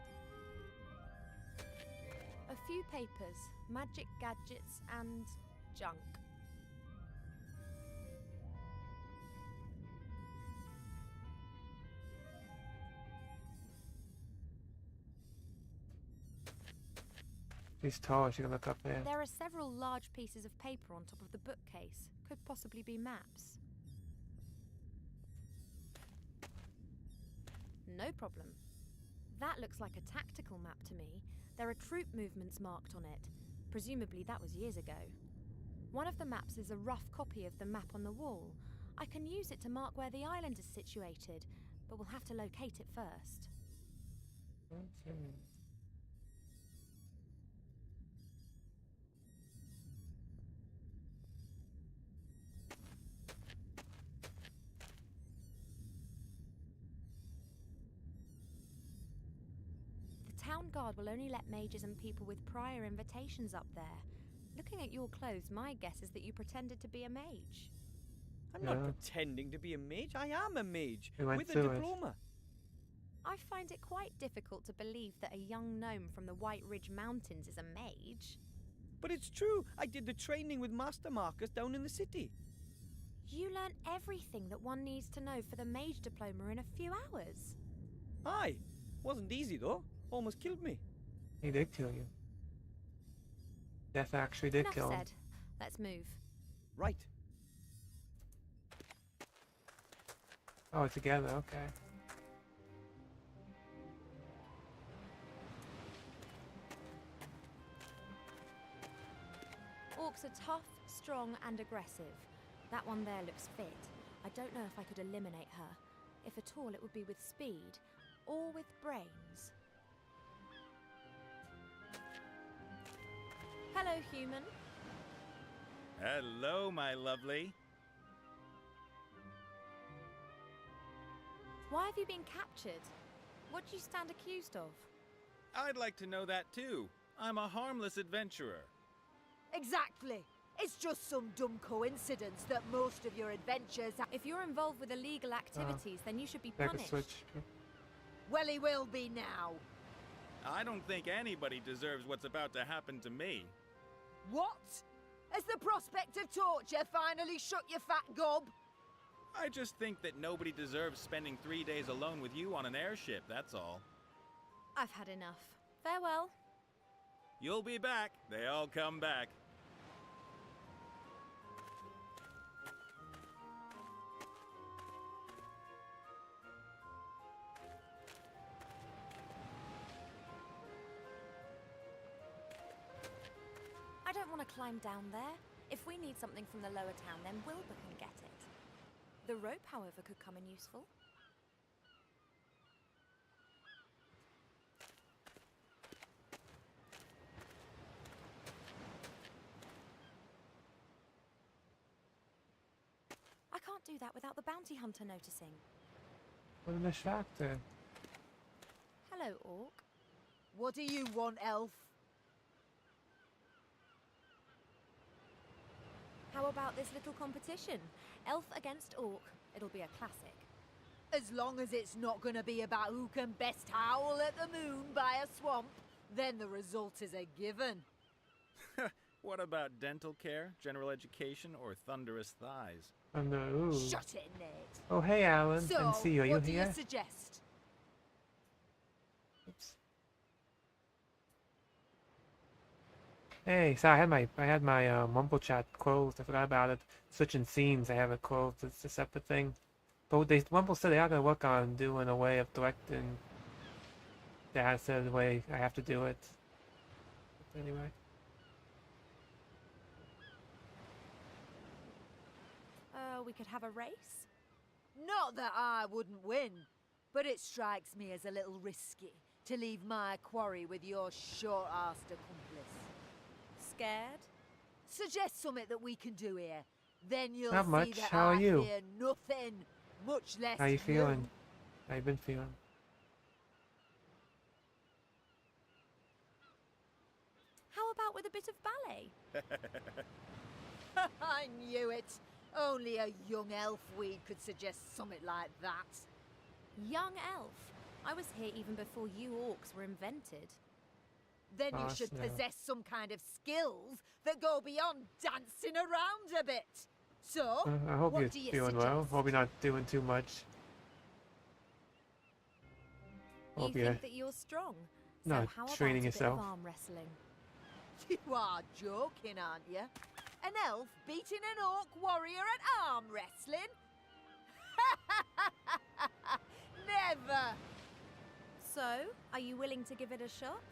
A few papers, magic gadgets, and junk. She's tall, she can look up there. There are several large pieces of paper on top of the bookcase. Could possibly be maps. No problem. That looks like a tactical map to me. There are troop movements marked on it. Presumably that was years ago. One of the maps is a rough copy of the map on the wall. I can use it to mark where the island is situated, but we'll have to locate it first. Okay. The town guard will only let mages and people with prior invitations up there. Looking at your clothes, my guess is that you pretended to be a mage. I'm not pretending to be a mage. I am a mage We went with a through it. diploma. I find it quite difficult to believe that a young gnome from the White Ridge Mountains is a mage. But it's true. I did the training with Master Marcus down in the city. You learn everything that one needs to know for the mage diploma in a few hours. Aye. Wasn't easy though. Almost killed me. He did kill you. Death actually did Enough kill him. said. Let's move. Right. Oh, together, okay. Orcs are tough, strong, and aggressive. That one there looks fit. I don't know if I could eliminate her. If at all, it would be with speed, or with brains. Hello, human. Hello, my lovely. Why have you been captured? What do you stand accused of? I'd like to know that too. I'm a harmless adventurer. Exactly. It's just some dumb coincidence that most of your adventures If you're involved with illegal activities, then you should be I can punished. switch. Well, he will be now. I don't think anybody deserves what's about to happen to me. What? Has the prospect of torture finally shook your fat gob? I just think that nobody deserves spending 3 days alone with you on an airship, that's all. I've had enough. Farewell. You'll be back. They all come back. I don't want to climb down there. If we need something from the lower town, then Wilbur can get it. The rope, however, could come in useful. I can't do that without the bounty hunter noticing. What an distractor. Hello, Orc. What do you want, elf? How about this little competition? Elf against orc. It'll be a classic. As long as it's not going to be about who can best howl at the moon by a swamp, then the result is a given. What about dental care, general education, or thunderous thighs? Oh no. Shut it, Ned. Oh hey, Alan. So, Didn't see you. Are you what do here? you suggest? Oops. Hey, sorry, I had my Mumble chat closed. I forgot about it. Switching scenes, I have it closed. It's a separate thing. But Mumble said they are gonna work on doing a way of directing. Dad said the way I have to do it. Anyway. We could have a race? Not that I wouldn't win, but it strikes me as a little risky to leave my quarry with your short-arsed accomplice. Scared? Suggest something that we can do here. Then you'll Not see much. that How are I you? fear nothing, much less How you feeling? How you been feeling? How about with a bit of ballet? I knew it. Only a young elf weed could suggest something like that. Young elf? I was here even before you orcs were invented. Then you Oh, should snap. possess some kind of skills that go beyond dancing around a bit. So, I hope what you're do you feeling suggest? well. Hope you're not doing too much. Hope You you're think that you're strong? not So how about training a yourself. bit of arm wrestling? You are joking, aren't you? An elf beating an orc warrior at arm wrestling? Never! So, are you willing to give it a shot?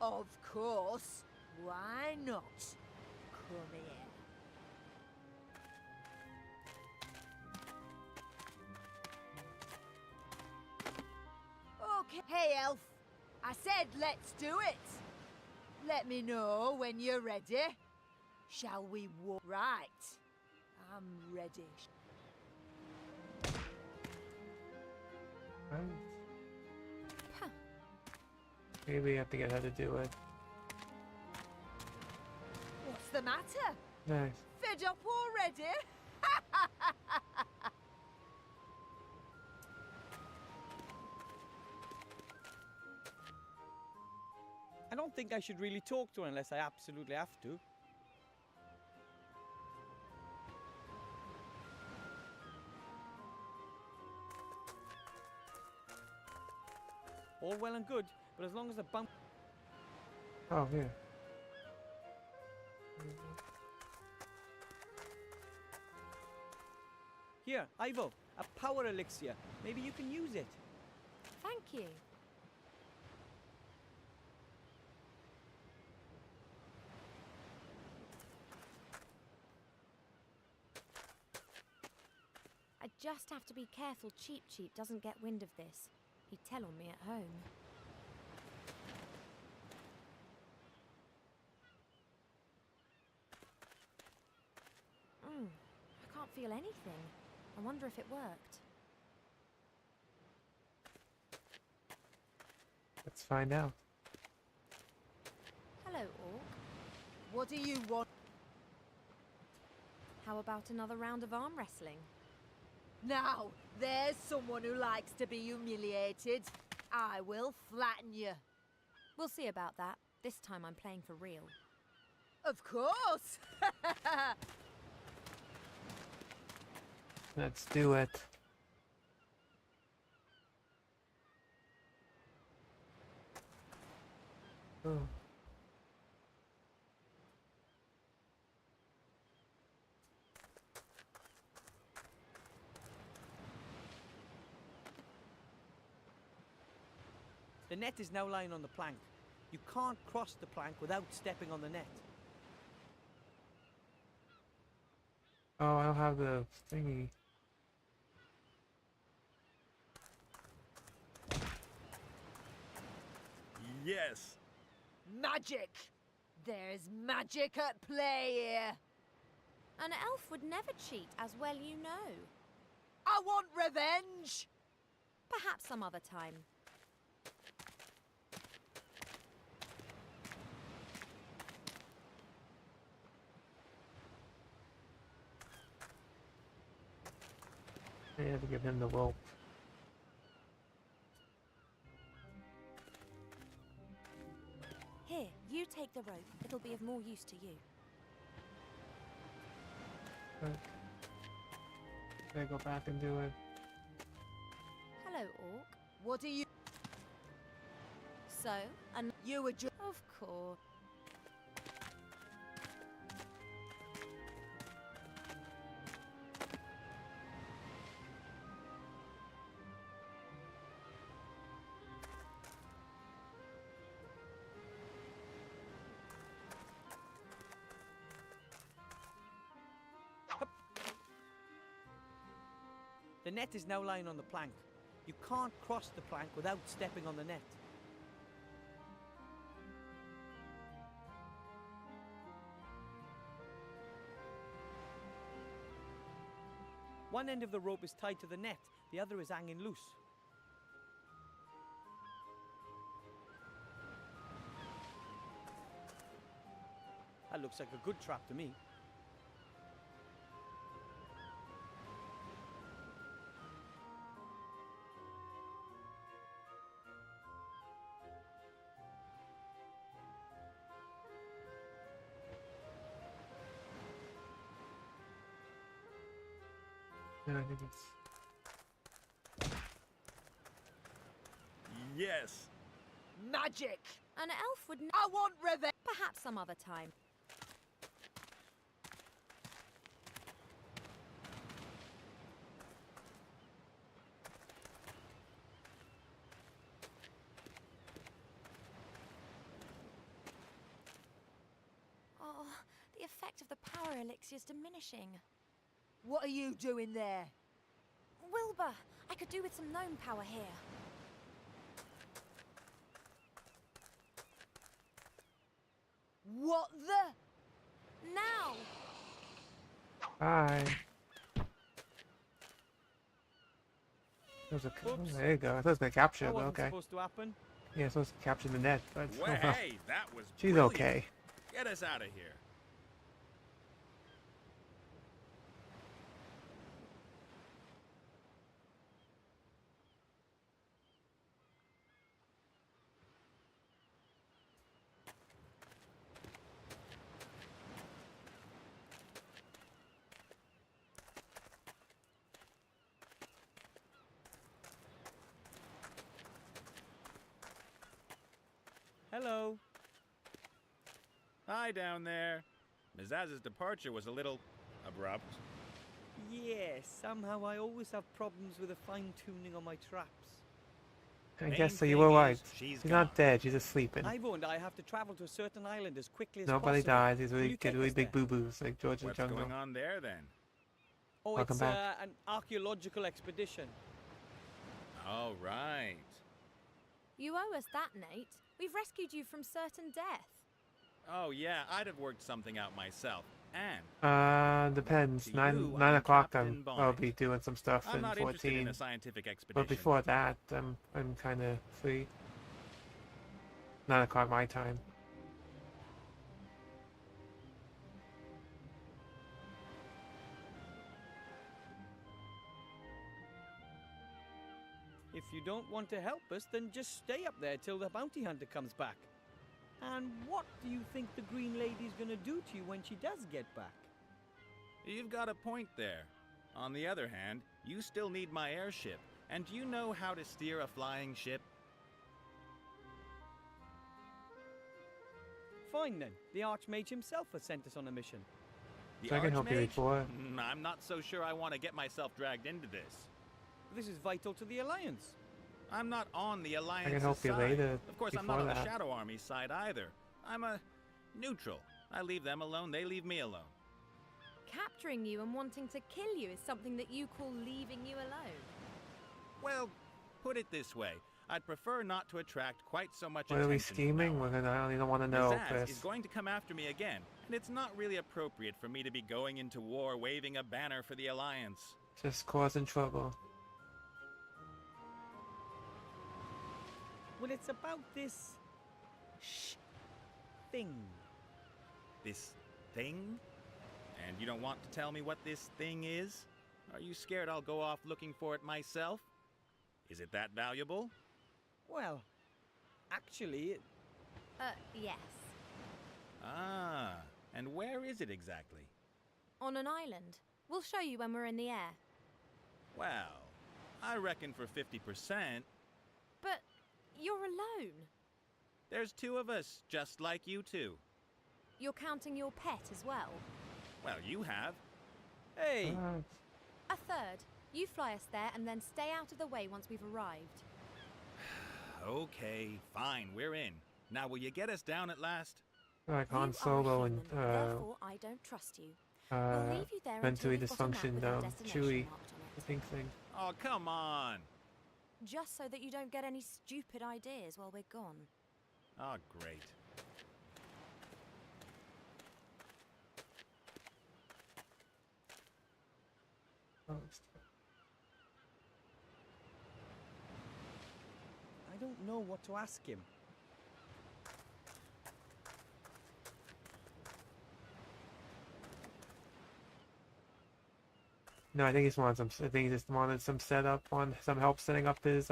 Of course. Why not? Come here. Okay, hey elf. I said let's do it. Let me know when you're ready. Shall we walk? Right. I'm ready. Huh. Maybe we have to get her to do it. What's the matter? Nice. Fed up already? I don't think I should really talk to her unless I absolutely have to. All well and good, but as long as the bump... Oh, yeah. Here, Ivo, a power elixir. Maybe you can use it. Thank you. I just have to be careful Cheap Cheap doesn't get wind of this. He'd tell on me at home. I can't feel anything. I wonder if it worked. Let's find out. Hello, Orc. What do you want? How about another round of arm wrestling? Now, there's someone who likes to be humiliated. I will flatten you. We'll see about that. This time I'm playing for real. Of course! Let's do it. Oh. The net is now lying on the plank. You can't cross the plank without stepping on the net. Oh, I don't have the thingy. Yes! Magic! There's magic at play here. An elf would never cheat, as well you know. I want revenge! Perhaps some other time. I have to give him the rope. Here, you take the rope. It'll be of more use to you. Should I go back and do it? Hello, Orc. What are you? So, and You were just. of course. The net is now lying on the plank. You can't cross the plank without stepping on the net. One end of the rope is tied to the net, the other is hanging loose. That looks like a good trap to me. Yeah, I think it's... Yes. Magic! An elf would. I want revenge! Perhaps some other time. Oh, the effect of the power elixir is diminishing. What are you doing there? Wilbur, I could do with some gnome power here. What the? Now! Bye. There you go. I thought it was going to capture it, That but wasn't okay. supposed to happen. Yeah, it's supposed to capture the net, but Well, hey, that was she's brilliant. okay. Get us out of here. Hello. Hi down there. Mizaz's departure was a little abrupt. Yeah, somehow I always have problems with the fine-tuning on my traps. I guess so. You were right. She's not dead. She's just sleeping. Ivor and I have to travel to a certain island as quickly as Nobody possible. dies. These Will really you get take really us big there? boo-boos like George of the What's Jungle. going on there then? Oh, Welcome it's back. an archaeological expedition. Oh, right. You owe us that, Nate. We've rescued you from certain death. Oh, yeah, I'd have worked something out myself. And Depends. To Nine you, nine I'm o'clock. Captain I'll Bonnet. be doing some stuff I'm in not interested 14. in a scientific expedition. But before that, I'm kind of free. 9 o'clock my time. If you don't want to help us, then just stay up there till the bounty hunter comes back. And what do you think the Green Lady's gonna do to you when she does get back? You've got a point there. On the other hand, you still need my airship. And do you know how to steer a flying ship? Fine then. The Archmage himself has sent us on a mission. The So I can help you Archmage? before. I'm not so sure I want to get myself dragged into this. This is vital to the Alliance. I'm not on the Alliance's I can help you side. later. Of course, I'm before not on that. the Shadow Army's side either. I'm a neutral. I leave them alone, they leave me alone. Capturing you and wanting to kill you is something that you call leaving you alone. Well, put it this way. I'd prefer not to attract quite so much What are attention. we scheming? We're gonna. I don't even want to know, Mizaz Chris. is going to come after me again, and it's not really appropriate for me to be going into war waving a banner for the Alliance. Just causing trouble. Well, it's about this thing. This thing? And you don't want to tell me what this thing is? Are you scared I'll go off looking for it myself? Is it that valuable? Well, actually, Yes. Ah, and where is it exactly? On an island. We'll show you when we're in the air. Well, I reckon for 50%. But you're alone. There's two of us, just like you two. You're counting your pet as well. Well, you have. hey, A third. You fly us there and then stay out of the way once we've arrived. Okay, fine, we're in. Now, will you get us down at last? Like You Han are a Solo and human, therefore I don't trust you. We'll leave you there until mentally we've got a map dysfunctioned with our destination Chewie, marked on I it. think thing. Oh, come on. Just so that you don't get any stupid ideas while we're gone. Oh, great. I don't know what to ask him. No, I think he just wanted some. I think he just wanted some setup on some help setting up his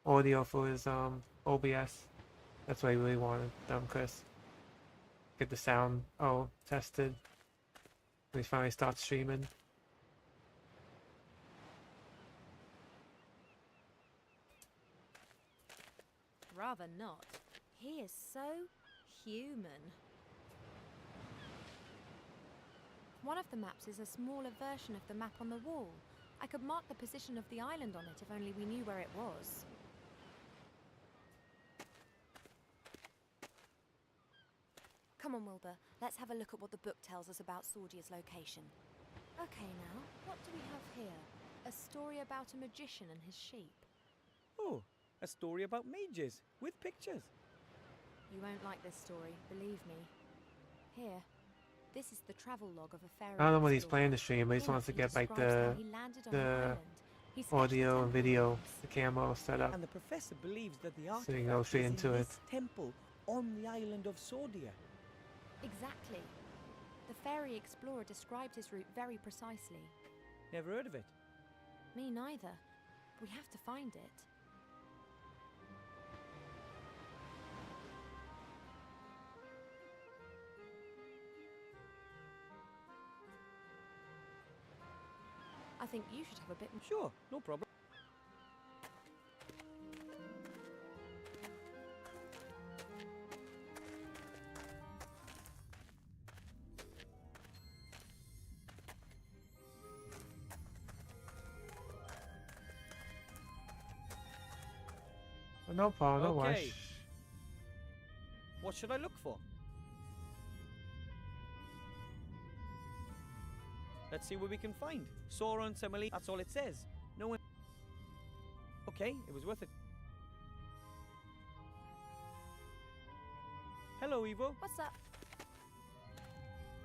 audio for his OBS. That's what he really wanted, Chris. Get the sound tested. When he finally starts streaming. Rather not. He is so human. One of the maps is a smaller version of the map on the wall. I could mark the position of the island on it if only we knew where it was. Come on, Wilbur. Let's have a look at what the book tells us about Sordia's location. Okay, now, what do we have here? A story about a magician and his sheep. Oh, a story about mages with pictures. You won't like this story, believe me. Here, this is the travel log of a fairy. I don't know what he's explorer. playing to stream, but he just wants to He get like describes how he landed on an the island. He sketched audio and the video, temple the camo set up. And the professor believes that the So you can go artifact straight is into in it. this temple on the island of Sordia. Exactly. The fairy explorer described his route very precisely. Never heard of it. Me neither. We have to find it. I think you should have a bit more. Sure, no problem. No problem, no Okay. rush. What should I look for? Let's see what we can find. Sora and Semele, that's all it says. No one. Okay, it was worth it. Hello, Evo. What's up?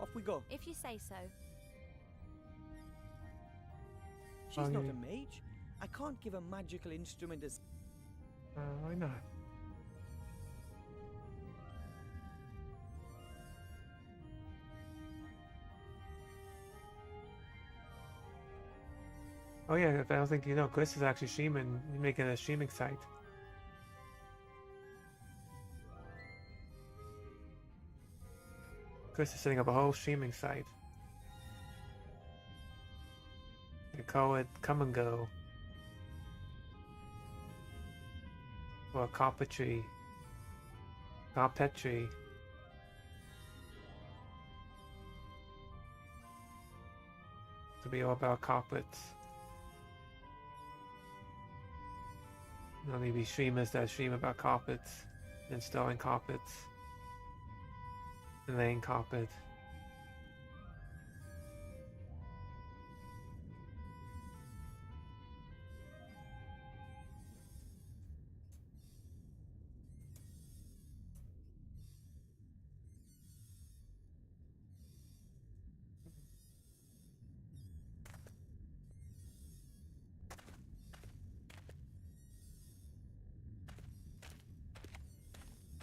Off we go. If you say so. She's not Okay. a mage. I can't give a magical instrument as. Why not? Oh yeah, I don't think you know, Chris is actually streaming, making a streaming site. Chris is setting up a whole streaming site. You call it Come and Go. Or Carpetry. Carpetry. To be all about carpets. There'll only be streamers that stream about carpets, installing carpets, and laying carpet.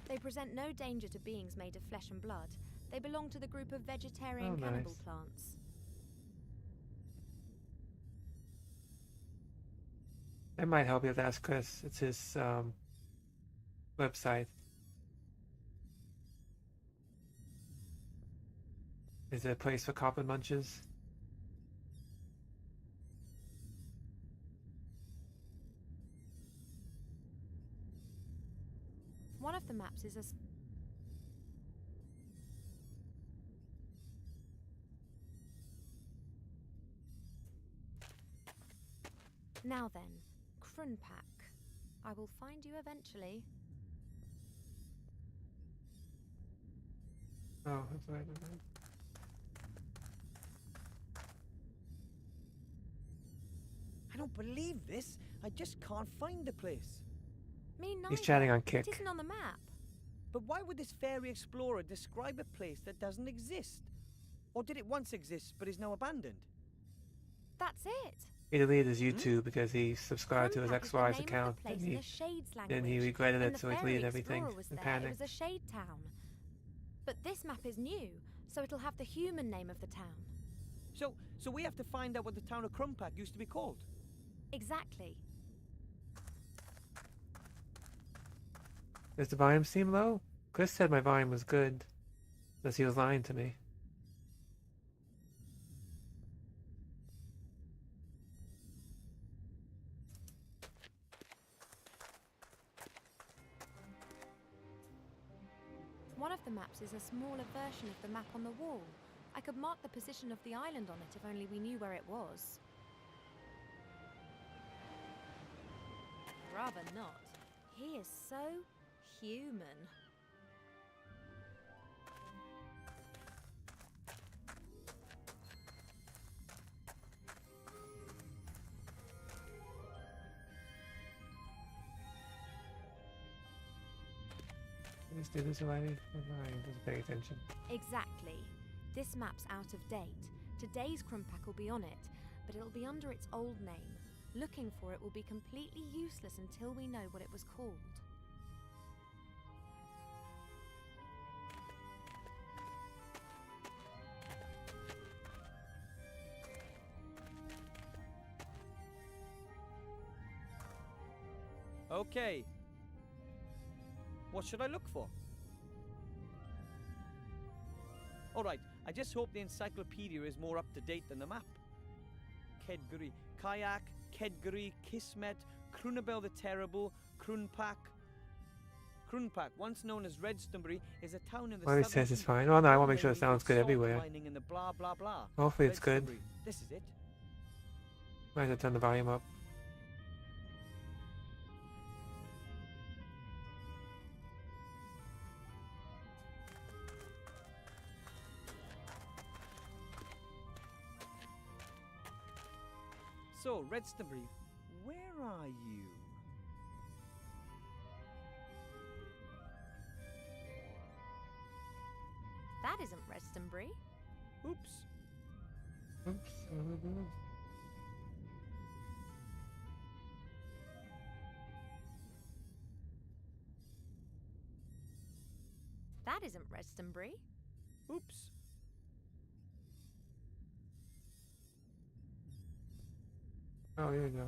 They present no danger to beings made of flesh and blood. They belong to the group of vegetarian Oh, cannibal nice. plants. It might help you if that's Chris. It's his website. Is it a place for copper munches? One of the maps is Now then, Krunpak. I will find you eventually. Oh, that's right. I don't believe this. I just can't find the place. Me neither. He's chatting on Kick. It isn't on the map. But why would this fairy explorer describe a place that doesn't exist? Or did it once exist but is now abandoned? That's it. He deleted his YouTube because he subscribed to his ex-wife's account, and he regretted it, so he deleted everything in panic. It was a shade town. But this map is new, so it'll have the human name of the town. So we have to find out what the town of Krumpak used to be called? Exactly. Does the volume seem low? Chris said my volume was good, unless he was lying to me. One of the maps is a smaller version of the map on the wall. I could mark the position of the island on it if only we knew where it was. Rather not. He is so human. Let's do this already. Doesn't pay attention. Exactly. This map's out of date. Today's Krumpak will be on it, but it'll be under its old name. Looking for it will be completely useless until we know what it was called. Okay. What should I look for? Alright, I just hope the encyclopedia is more up to date than the map. Kedguri, Kayak, Kedguri, Kismet, Krunabel the Terrible, Krunpak. Krunpak, once known as Redstonbury, is a town in the Well, he says it's fine. Oh no, I want to make sure it sounds good everywhere. In the blah, blah, blah. Hopefully it's good. This is it. Might as well turn the volume up. So, Redstonbury, where are you? That isn't Redstonbury. Oops. Oops. That isn't Redstonbury. Oops. Oh, here we go.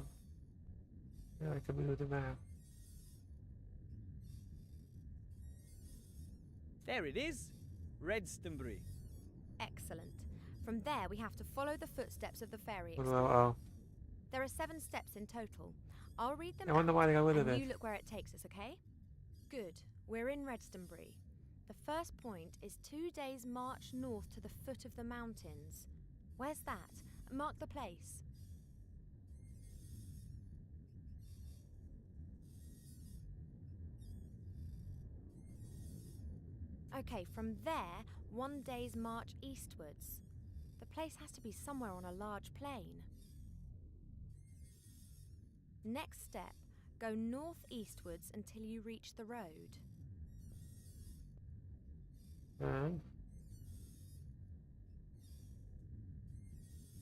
Yeah, I can move the map. There it is. Redstonbury. Excellent. From there, we have to follow the footsteps of the fairy Oh, explorer. oh. There are 7 steps in total. I'll read them I wonder why they got rid of and it. you look where it takes us, okay? Good. We're in Redstonbury. The first point is 2 days' march north to the foot of the mountains. Where's that? Mark the place. Okay, from there, 1 day's march eastwards. The place has to be somewhere on a large plain. Next step, go northeastwards until you reach the road.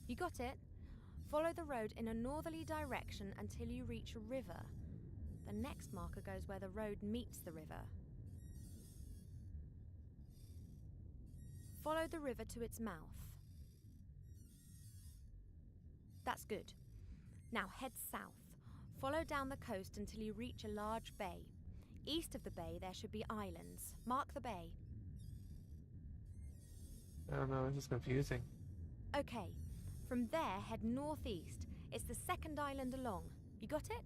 You got it? Follow the road in a northerly direction until you reach a river. The next marker goes where the road meets the river. Follow the river to its mouth. That's good. Now head south. Follow down the coast until you reach a large bay. East of the bay, there should be islands. Mark the bay. I don't know, this is confusing. Okay. From there, head northeast. It's the second island along. You got it?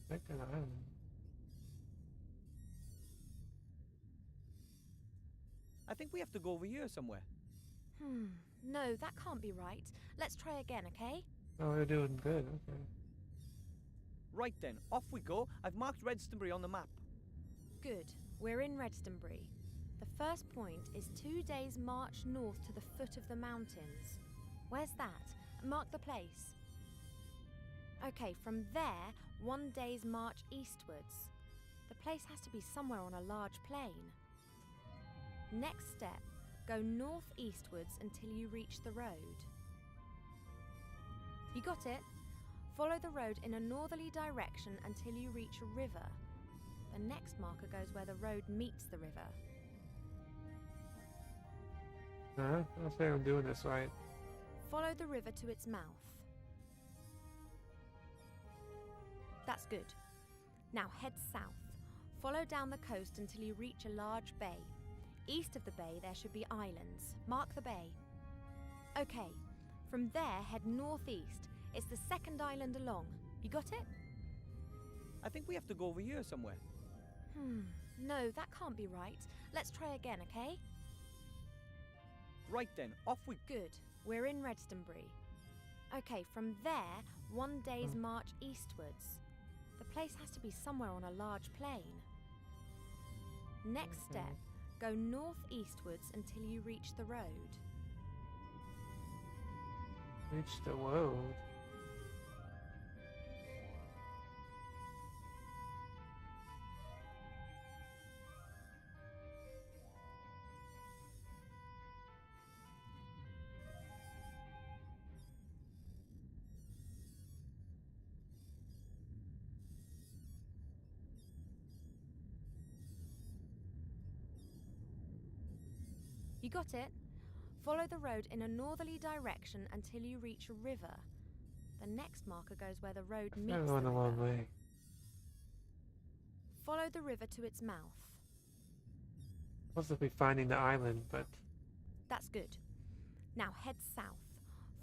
Second island. I think we have to go over here somewhere. No, that can't be right. Let's try again, okay? Oh, we're doing good, okay. Right then, off we go. I've marked Redstonbury on the map. Good. We're in Redstonbury. The first point is 2 days' march north to the foot of the mountains. Where's that? Mark the place. Okay, from there, 1 day's march eastwards. The place has to be somewhere on a large plain. Next step, go northeastwards until you reach the road. You got it? Follow the road in a northerly direction until you reach a river. The next marker goes where the road meets the river. I don't think I'm doing this right. Follow the river to its mouth. That's good. Now head south. Follow down the coast until you reach a large bay. East of the bay, there should be islands. Mark the bay. Okay, from there, head northeast. It's the second island along. You got it? I think we have to go over here somewhere. No, that can't be right. Let's try again, okay? Right then, off we... Good. We're in Redstonbury. Okay, from there, 1 day's march eastwards. The place has to be somewhere on a large plain. Next step, go northeastwards until you reach the road. Reach the road? You got it? Follow the road in a northerly direction until you reach a river. The next marker goes where the road meets the the wrong river. way. Follow the river to its mouth. Supposed to be finding the island, but That's good. Now head south.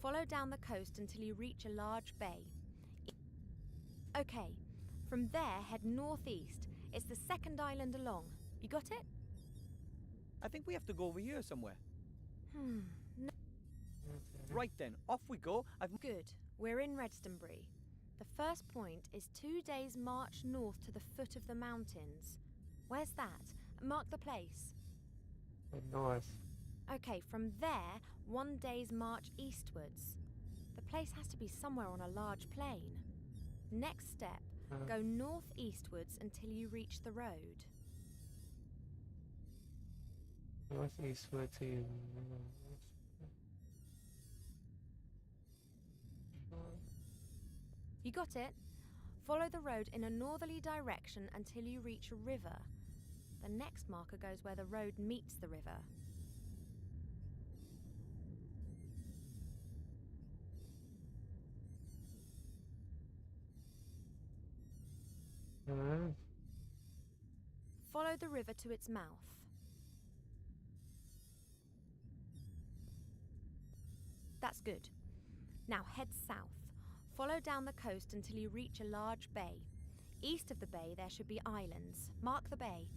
Follow down the coast until you reach a large bay. Okay, from there head northeast. It's the second island along. You got it? I think we have to go over here somewhere. No. Right then, off we go. Good. We're in Redstonbury. The first point is 2 days' march north to the foot of the mountains. Where's that? Mark the place. north. Okay, from there, 1 day's march eastwards. The place has to be somewhere on a large plain. Next step, go northeastwards until you reach the road. Northeastward to... You got it? Follow the road in a northerly direction until you reach a river. The next marker goes where the road meets the river. Follow the river to its mouth. That's good. Now head south. Follow down the coast until you reach a large bay. East of the bay, there should be islands. Mark the bay.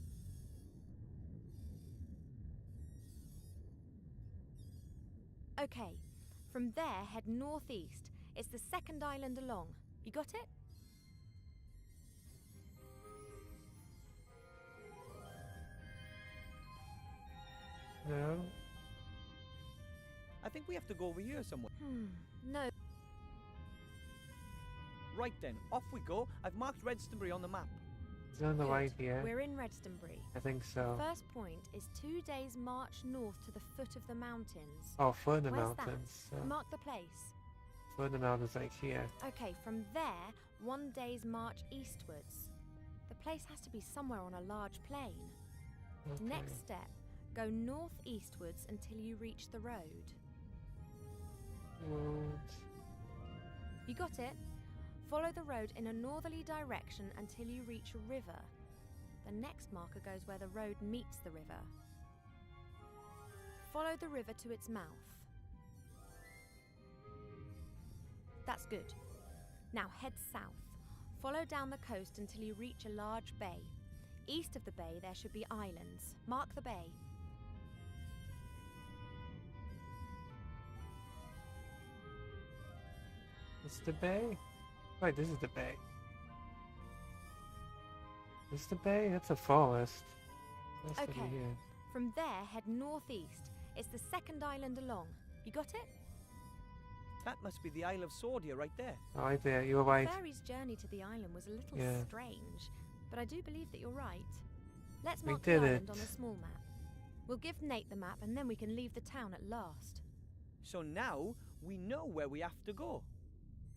Okay, from there, head northeast. It's the second island along. You got it? No. I think we have to go over here somewhere. No. Right then, off we go. I've marked Redstonbury on the map. It's on the right here. We're in Redstonbury. I think so. First point is 2 days' march north to the foot of the mountains. Oh, foot of the Where's mountains. That? Mark the place. Foot of the mountains, like here. Okay, from there, 1 day's march eastwards. The place has to be somewhere on a large plain. Okay. Next step, go northeastwards until you reach the road. Road. You got it? Follow the road in a northerly direction until you reach a river. The next marker goes where the road meets the river. Follow the river to its mouth. That's good. Now head south. Follow down the coast until you reach a large bay. East of the bay there should be islands. Mark the bay. This is the bay? Wait, this is the bay. This is the bay? That's a forest. That's Okay. over here. From there, head northeast. It's the second island along. You got it? That must be the Isle of Sordia right there. Right there, you were right. Fairy's journey to the island was a little Yeah. strange, but I do believe that you're right. Let's We mark the did island it. on a small map. We'll give Nate the map and then we can leave the town at last. So now we know where we have to go.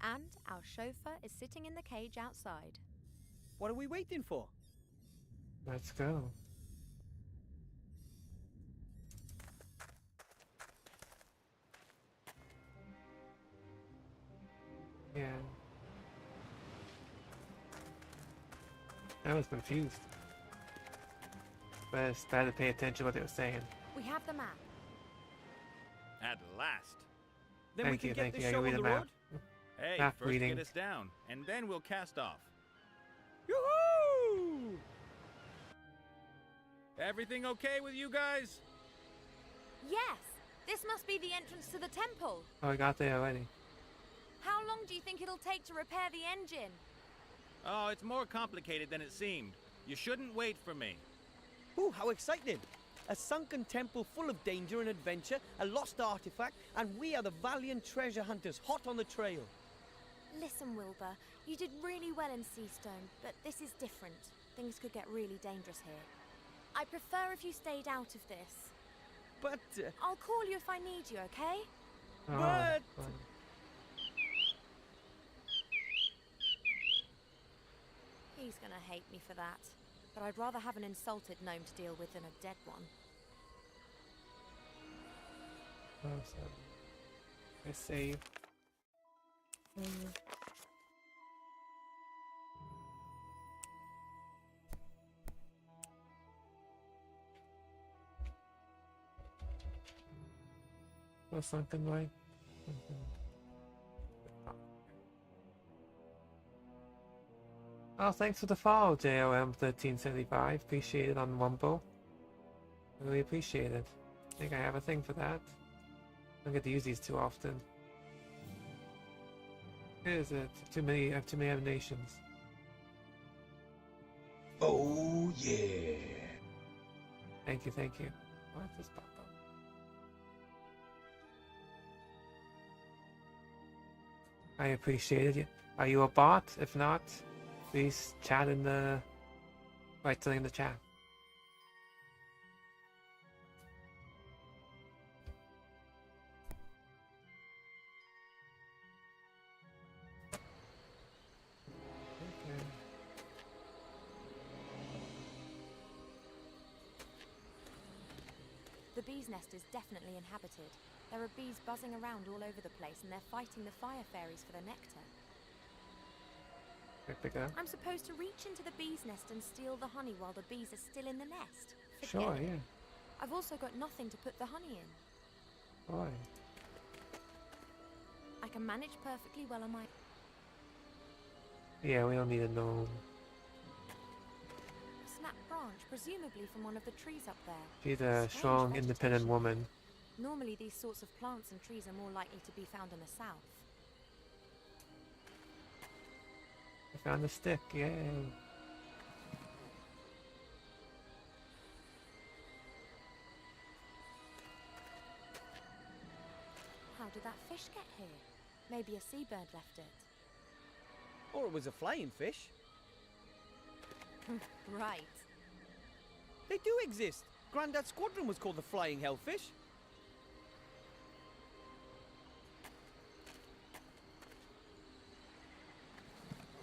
And our chauffeur is sitting in the cage outside. What are we waiting for? Let's go. Yeah. I was confused. But it's better to pay attention to what they were saying. We have the map. At last. Then Thank we you, can thank get you. this I show can read on the the map. road. Hey, Map first reading. get us down, and then we'll cast off. Yoo-hoo! Everything okay with you guys? Yes! This must be the entrance to the temple. Oh, I got there already. How long do you think it'll take to repair the engine? Oh, it's more complicated than it seemed. You shouldn't wait for me. Ooh, how exciting! A sunken temple full of danger and adventure, a lost artifact, and we are the valiant treasure hunters hot on the trail. Listen, Wilbur, you did really well in Seastone, but this is different. Things could get really dangerous here. I prefer if you stayed out of this. But, I'll call you if I need you, okay? Oh, But- fun. He's gonna hate me for that. But I'd rather have an insulted gnome to deal with than a dead one. Awesome. I save. Or something like. Oh, thanks for the follow, JOM1375. Appreciate it on Wumble. Really appreciate it. I think I have a thing for that. I don't get to use these too often. Is it? I have too many emanations. Oh, yeah. Thank you, thank you. Why does this pop up? I appreciate it. Are you a bot? If not, please chat in the... Write something in the chat. Okay. The bee's nest is definitely inhabited. There are bees buzzing around all over the place and they're fighting the fire fairies for the nectar. Can I pick it up? I'm supposed to reach into the bee's nest and steal the honey while the bees are still in the nest. Forget Sure, it. yeah. I've also got nothing to put the honey in. Boy. I can manage perfectly well on my... Yeah, we don't need a gnome. A snap branch, presumably from one of the trees up there. She's a Strange strong, independent vegetation. woman. Normally these sorts of plants and trees are more likely to be found in the south. I found a stick, yay. How did that fish get here? Maybe a seabird left it. Or it was a flying fish. Right. They do exist. Grandad's squadron was called the Flying Hellfish.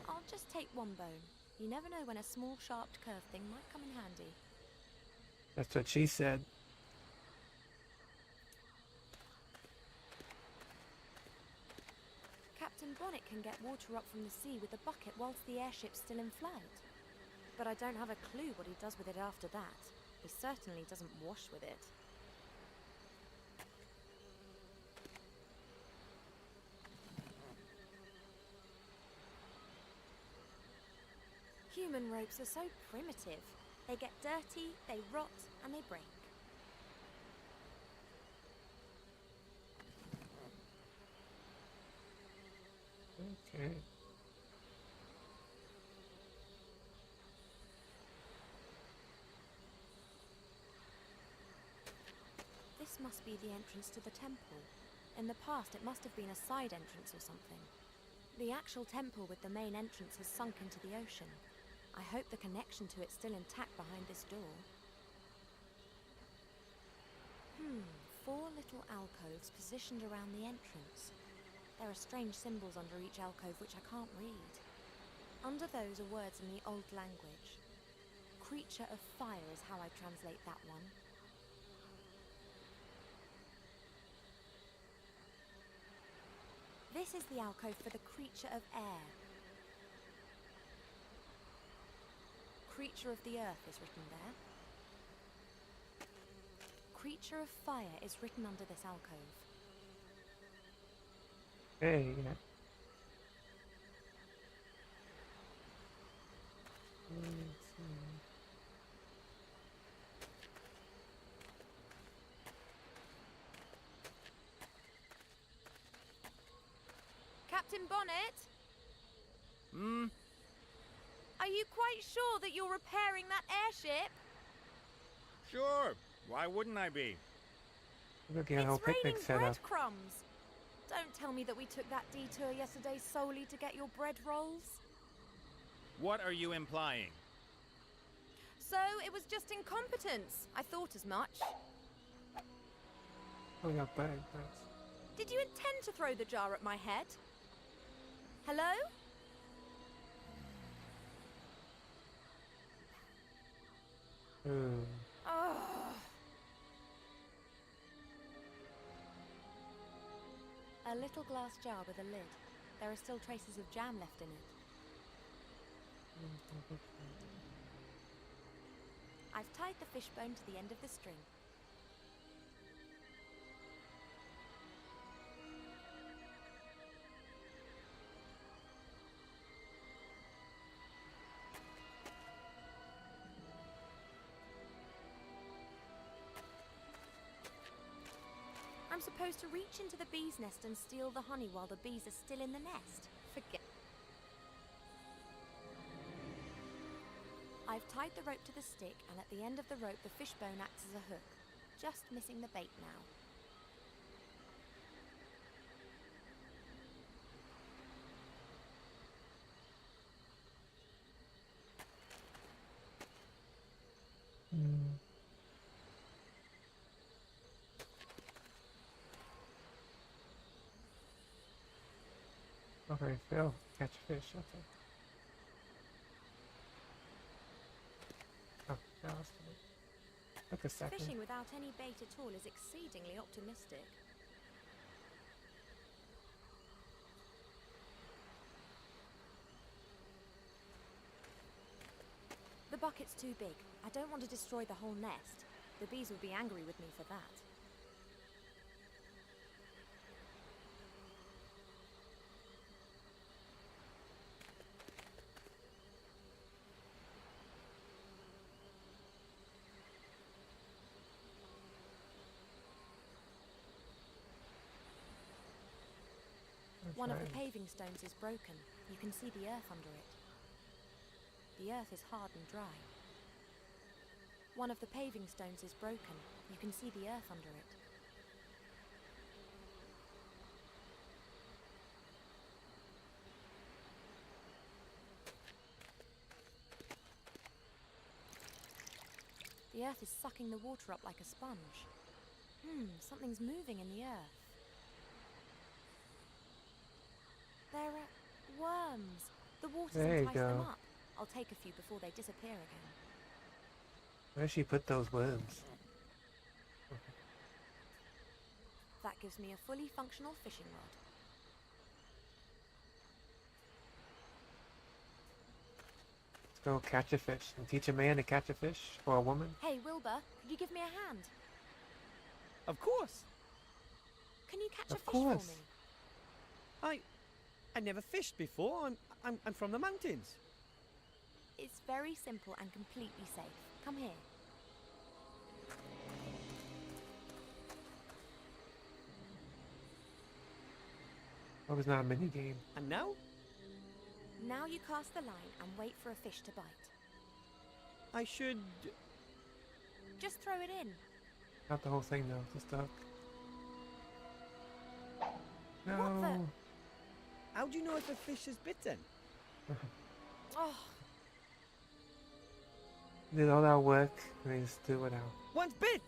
I'll just take one bone. You never know when a small, sharp, curved thing might come in handy. That's what she said. Captain Bonnet can get water up from the sea with a bucket whilst the airship's still in flight. But I don't have a clue what he does with it after that. He certainly doesn't wash with it. Human ropes are so primitive. They get dirty, they rot, and they break. Okay. This must be the entrance to the temple. In the past, it must have been a side entrance or something. The actual temple with the main entrance has sunk into the ocean. I hope the connection to it's still intact behind this door. 4 little alcoves positioned around the entrance. There are strange symbols under each alcove which I can't read. Under those are words in the old language. Creature of fire is how I translate that one. This is the alcove for the creature of air. Creature of the earth is written there. Creature of fire is written under this alcove. Hey, yeah. Captain Bonnet? Hmm? Are you quite sure that you're repairing that airship? Sure. Why wouldn't I be? Look at a whole It's raining picnic set up. breadcrumbs. Don't tell me that we took that detour yesterday solely to get your bread rolls. What are you implying? So it was just incompetence. I thought as much. Oh, yeah, bag, thanks. Did you intend to throw the jar at my head? Hello? Oh. A little glass jar with a lid. There are still traces of jam left in it. I've tied the fishbone to the end of the string. I'm supposed to reach into the bee's nest and steal the honey while the bees are still in the nest. Forget. I've tied the rope to the stick, and at the end of the rope the fishbone acts as a hook. Just missing the bait now. Okay, Phil, catch fish, okay. Oh, just took a second. Fishing without any bait at all is exceedingly optimistic. The bucket's too big. I don't want to destroy the whole nest. The bees will be angry with me for that. One of the paving stones is broken. You can see the earth under it. The earth is hard and dry. One of the paving stones is broken. You can see the earth under it. The earth is sucking the water up like a sponge. Something's moving in the earth. There are worms. The water's enticed them up. I'll take a few before they disappear again. Where'd she put those worms? That gives me a fully functional fishing rod. Go catch a fish and teach a man to catch a fish or a woman. Hey, Wilbur, could you give me a hand? Of course. Can you catch a Of fish course. for me? I never fished before. I'm from the mountains. It's very simple and completely safe. Come here. That was not a mini game. And now? Now you cast the line and wait for a fish to bite. I should... Just throw it in. Not the whole thing though, just the hook. No. What the? How do you know if a fish is bitten? Oh, Did all that work and they just do it out. One's bit!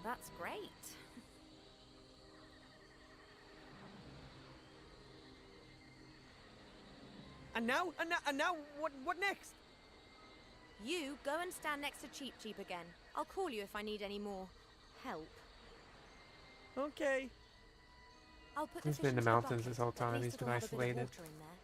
that's great. And now? And now what next? You go and stand next to Cheep Cheep again. I'll call you if I need any more help. Okay. I'll put He's the been in fish the into mountains bucket, this whole but at time. least He's been it'll have a bit of isolated. water in there.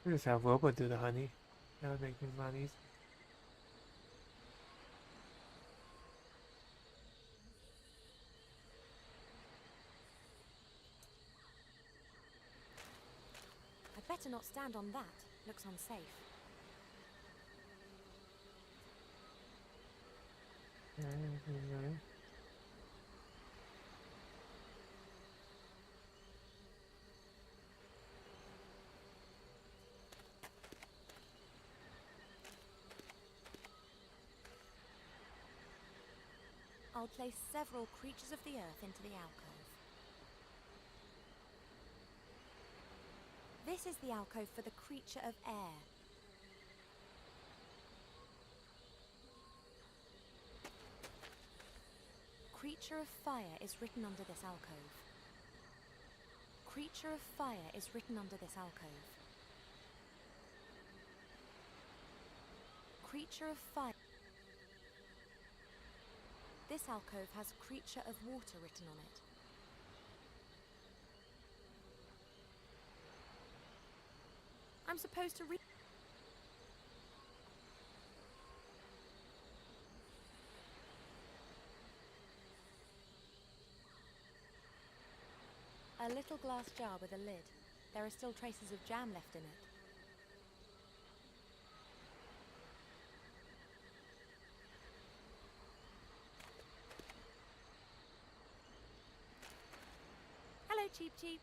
We just have Wilbur do the honey. That would make things a lot easier. I'd better not stand on that. Looks unsafe. I'll place several creatures of the earth into the alcove. This is the alcove for the creature of air. Creature of fire is written under this alcove. Creature of fire is written under this alcove. Creature of fire. This alcove has creature of water written on it. I'm supposed to read. A little glass jar with a lid. There are still traces of jam left in it. Hello, Cheep Cheep.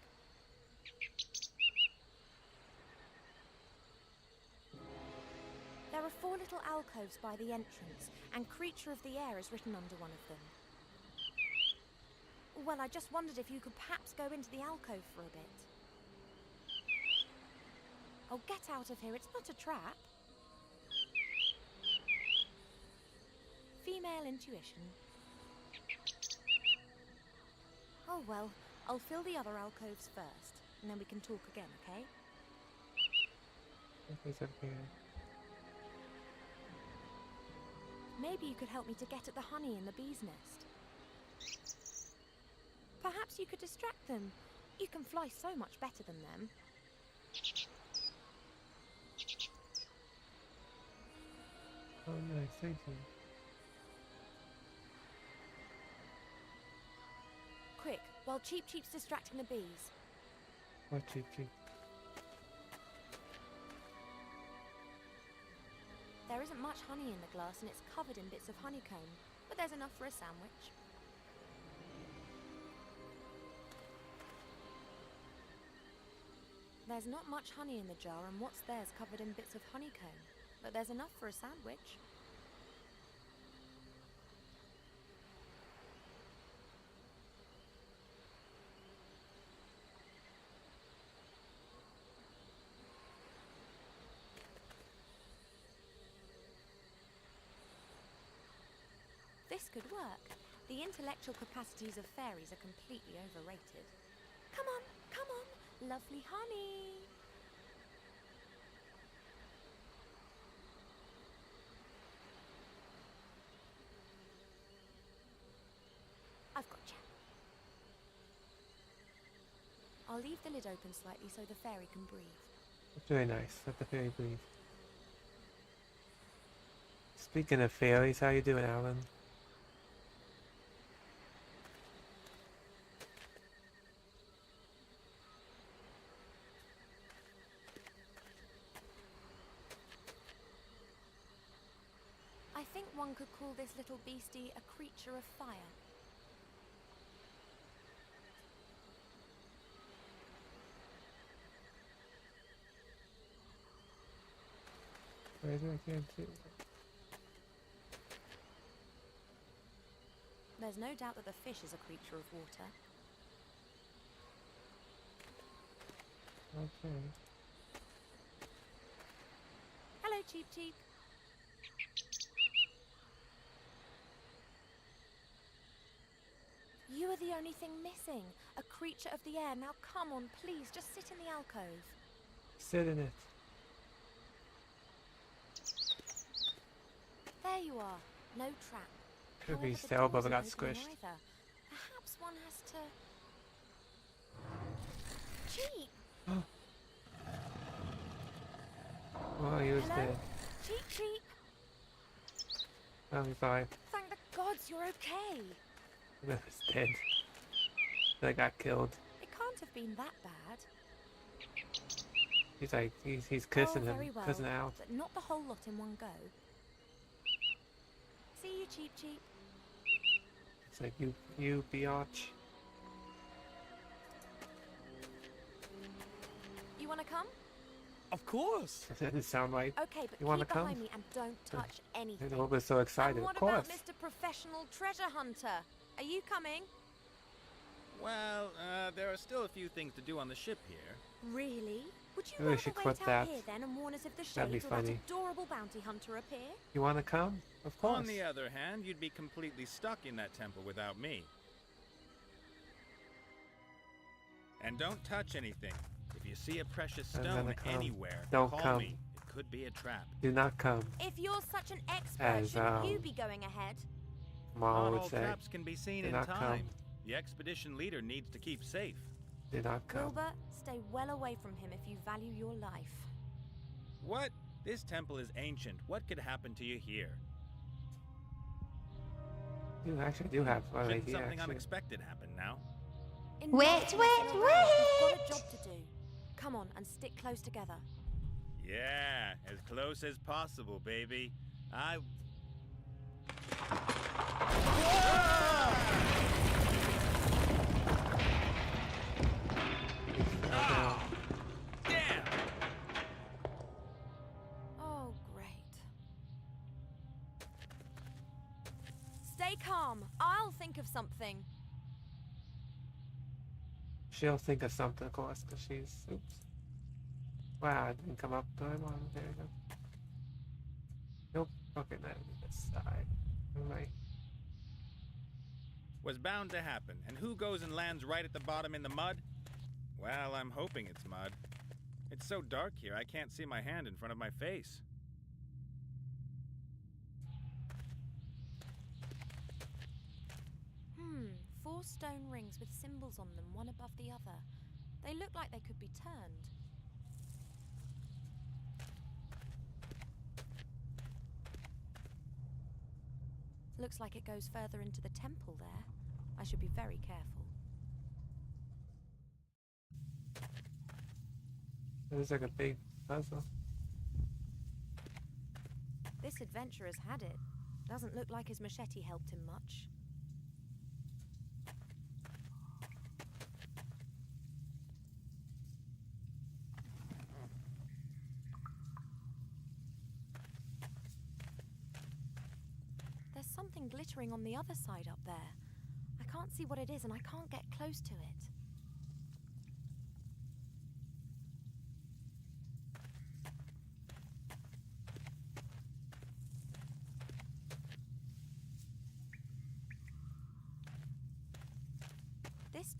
There are 4 little alcoves by the entrance, and Creature of the Air is written under one of them. Well, I just wondered if you could perhaps go into the alcove for a bit. Oh, get out of here, it's not a trap. Female intuition. Oh well, I'll fill the other alcoves first, and then we can talk again, okay? It's okay. Maybe you could help me to get at the honey in the bee's nest. Perhaps you could distract them. You can fly so much better than them. Oh nice, thank you. Quick, while Cheep Cheep's distracting the bees. What Cheep Cheep? There isn't much honey in the glass and it's covered in bits of honeycomb, but there's enough for a sandwich. There's not much honey in the jar and what's there's covered in bits of honeycomb, but there's enough for a sandwich. this could work. The intellectual capacities of fairies are completely overrated. Come on, lovely honey. I've got you. I'll leave the lid open slightly so the fairy can breathe. That's very nice. Let the fairy breathe. Speaking of fairies, how you doing, Alan? I think one could call this little beastie a creature of fire. Where is it? I can't see. There's no doubt that the fish is a creature of water. Okay. Hello, Cheep Cheep. You are the only thing missing. A creature of the air. Now come on, please, just sit in the alcove. Sit in it. There you are. No trap. Could be However, the Sailboat doors got aren't opening squished. either. Perhaps one has to... Cheep! Oh, he was Hello? dead. Cheep Cheep! Oh, he's alive. Thank the gods you're okay. He was dead. They got killed. It can't have been that bad. He's like, he's kissing him, very well, kissing out. but not the whole lot in one go. See you, Cheep Cheep. It's like, you biatch. You want to come? Of course. That doesn't sound right. Okay, but You wanna keep behind come? me and don't touch anything. Wilbur's so excited. And what Of course. about Mr. Professional Treasure Hunter? Are you coming? Well, there are still a few things to do on the ship here. Really? Would you Maybe we rather should wait quit out that. here then and warn us if the That'd be shades or that funny. adorable bounty hunter appear? You want to come? Of course. On the other hand, you'd be completely stuck in that temple without me. And don't touch anything. If you see a precious I'm stone gonna come. anywhere, Don't call come. me. It could be a trap. Do not come. If you're such an expert, As, shouldn't you be going ahead? Mom Not would all say. traps can be seen Do in not time. come. The expedition leader needs to keep safe. Do not come. Wilbur, stay well away from him if you value your life. What? This temple is ancient. What could happen to you here? You actually do have an Shouldn't idea, something actually. unexpected happen now? Wait, Enough wait, messing around. We've got wait! a job to do. Come on and stick close together. Yeah, as close as possible, baby. I... Ah! Damn! Oh, great. Stay calm. I'll think of something. She'll think of something, of course, because she's... Oops. Wow, it didn't come up. There you go. Nope. Okay, now this side. Alright. Was bound to happen. And who goes and lands right at the bottom in the mud? Well, I'm hoping it's mud. It's so dark here, I can't see my hand in front of my face. 4 stone rings with symbols on them, one above the other. They look like they could be turned. Looks like it goes further into the temple there. I should be very careful. This is like a big puzzle. This adventurer's had it. Doesn't look like his machete helped him much. There's something glittering on the other side up there. I can't see what it is and I can't get close to it.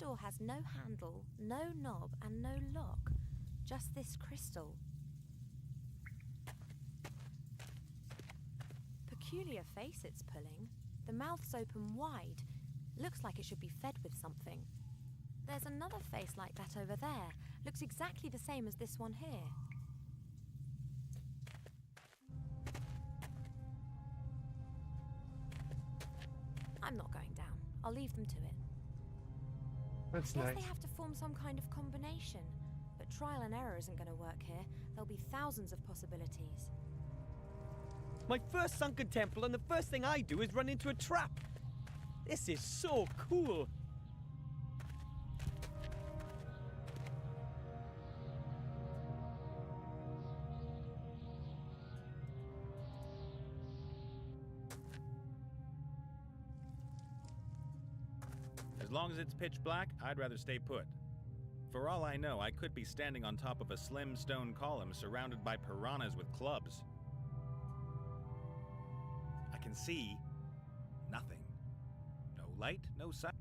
door has no handle, no knob, and no lock. Just this crystal. Peculiar face it's pulling. The mouth's open wide. Looks like it should be fed with something. There's another face like that over there. Looks exactly the same as this one here. I'm not going down. I'll leave them to it. That's Guess nice. they have to form some kind of combination. But trial and error isn't going to work here. There'll be thousands of possibilities. My first sunken temple, and the first thing I do is run into a trap. This is so cool. As long as it's pitch black, I'd rather stay put. For all I know, I could be standing on top of a slim stone column surrounded by piranhas with clubs. I can see nothing. No light, no sight.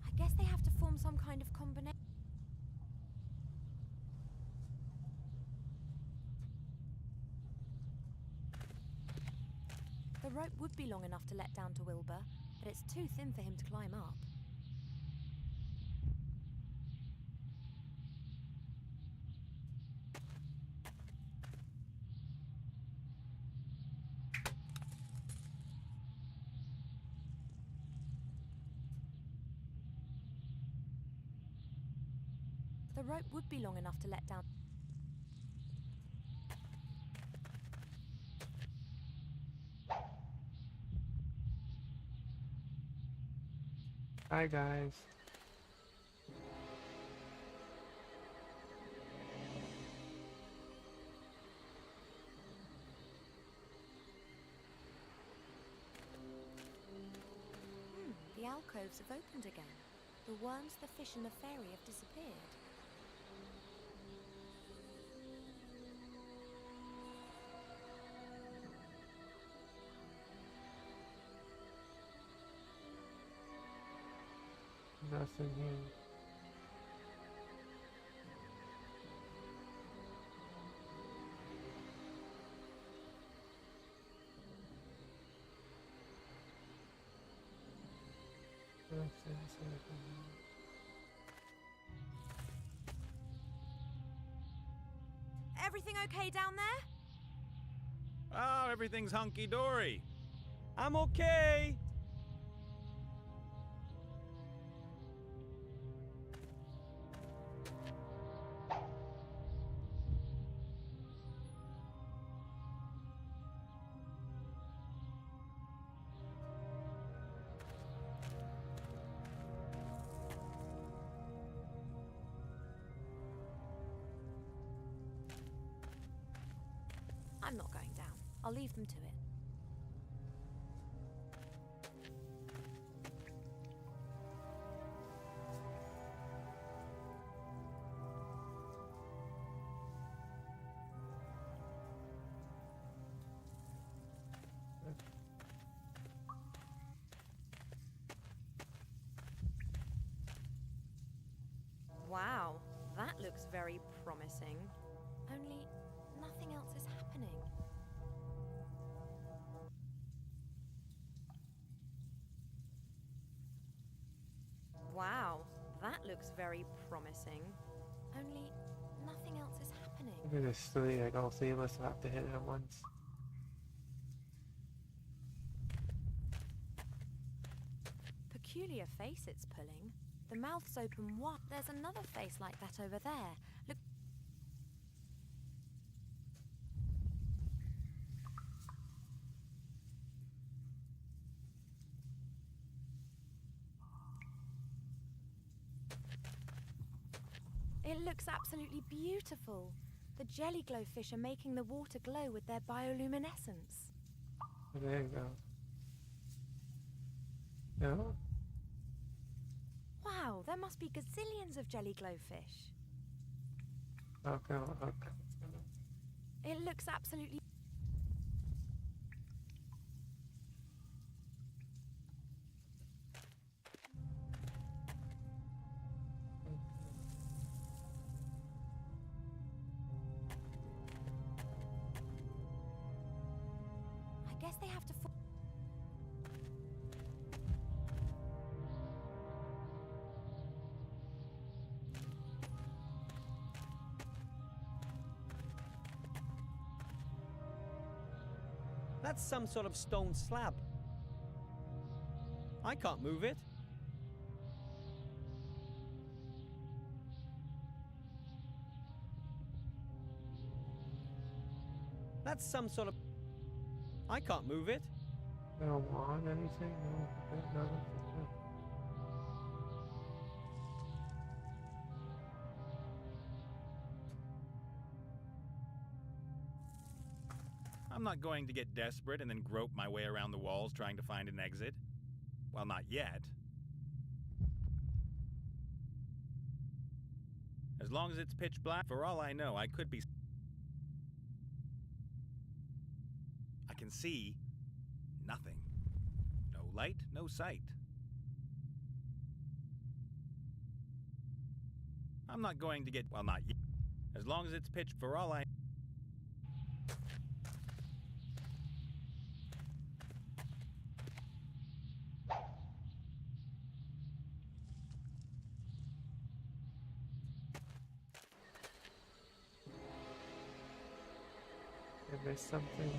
I guess they have to form some kind of combination. The rope would be long enough to let down to Wilbur, but it's too thin for him to climb up. The rope would be long enough to let down. Hi guys. The alcoves have opened again. The worms, the fish, and the fairy have disappeared. Nothing here. Everything okay down there? Oh, everything's hunky-dory. I'm okay. I'm not going down. I'll leave them to it. Wow, that looks very promising. Only nothing else is happening. Wow, that looks very promising. Only nothing else is happening. Look at this three, like all three of us have to hit it at once. Peculiar face it's pulling. The mouth's open wide. There's another face like that over there. Look. It looks absolutely beautiful. The jelly glow fish are making the water glow with their bioluminescence. There you go. No? Wow, there must be gazillions of jelly glowfish. Okay, okay. It looks absolutely... I guess they have to... That's some sort of stone slab. I can't move it. That's some sort of... I can't move it. No want anything? No, no. I'm not going to get desperate and then grope my way around the walls trying to find an exit. Well, not yet. As long as it's pitch black, for all I know, I could be... I can see nothing. No light, no sight. I'm not going to get... well, not yet. As long as it's pitch, for all I... If there's something...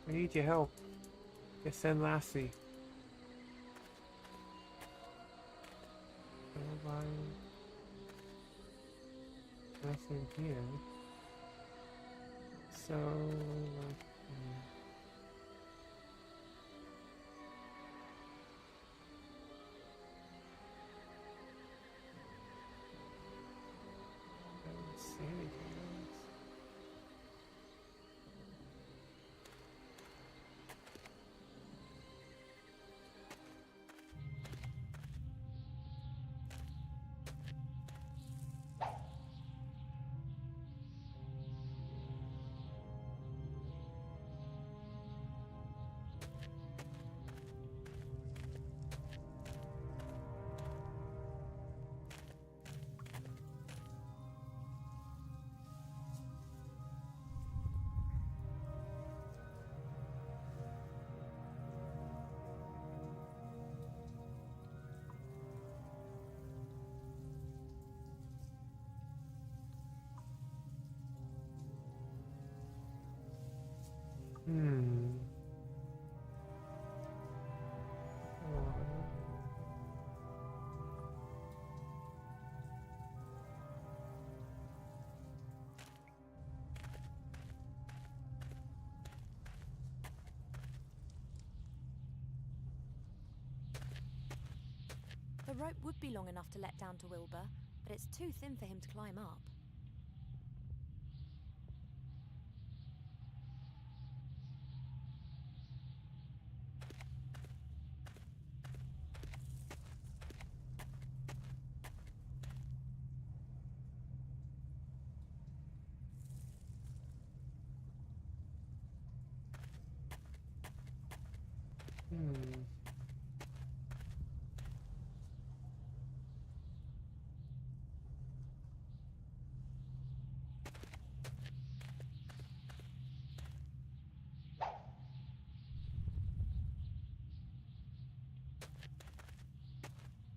I need your help. Yes, send Lassie. Nothing here. So... don't see anything else. The rope would be long enough to let down to Wilbur, but it's too thin for him to climb up.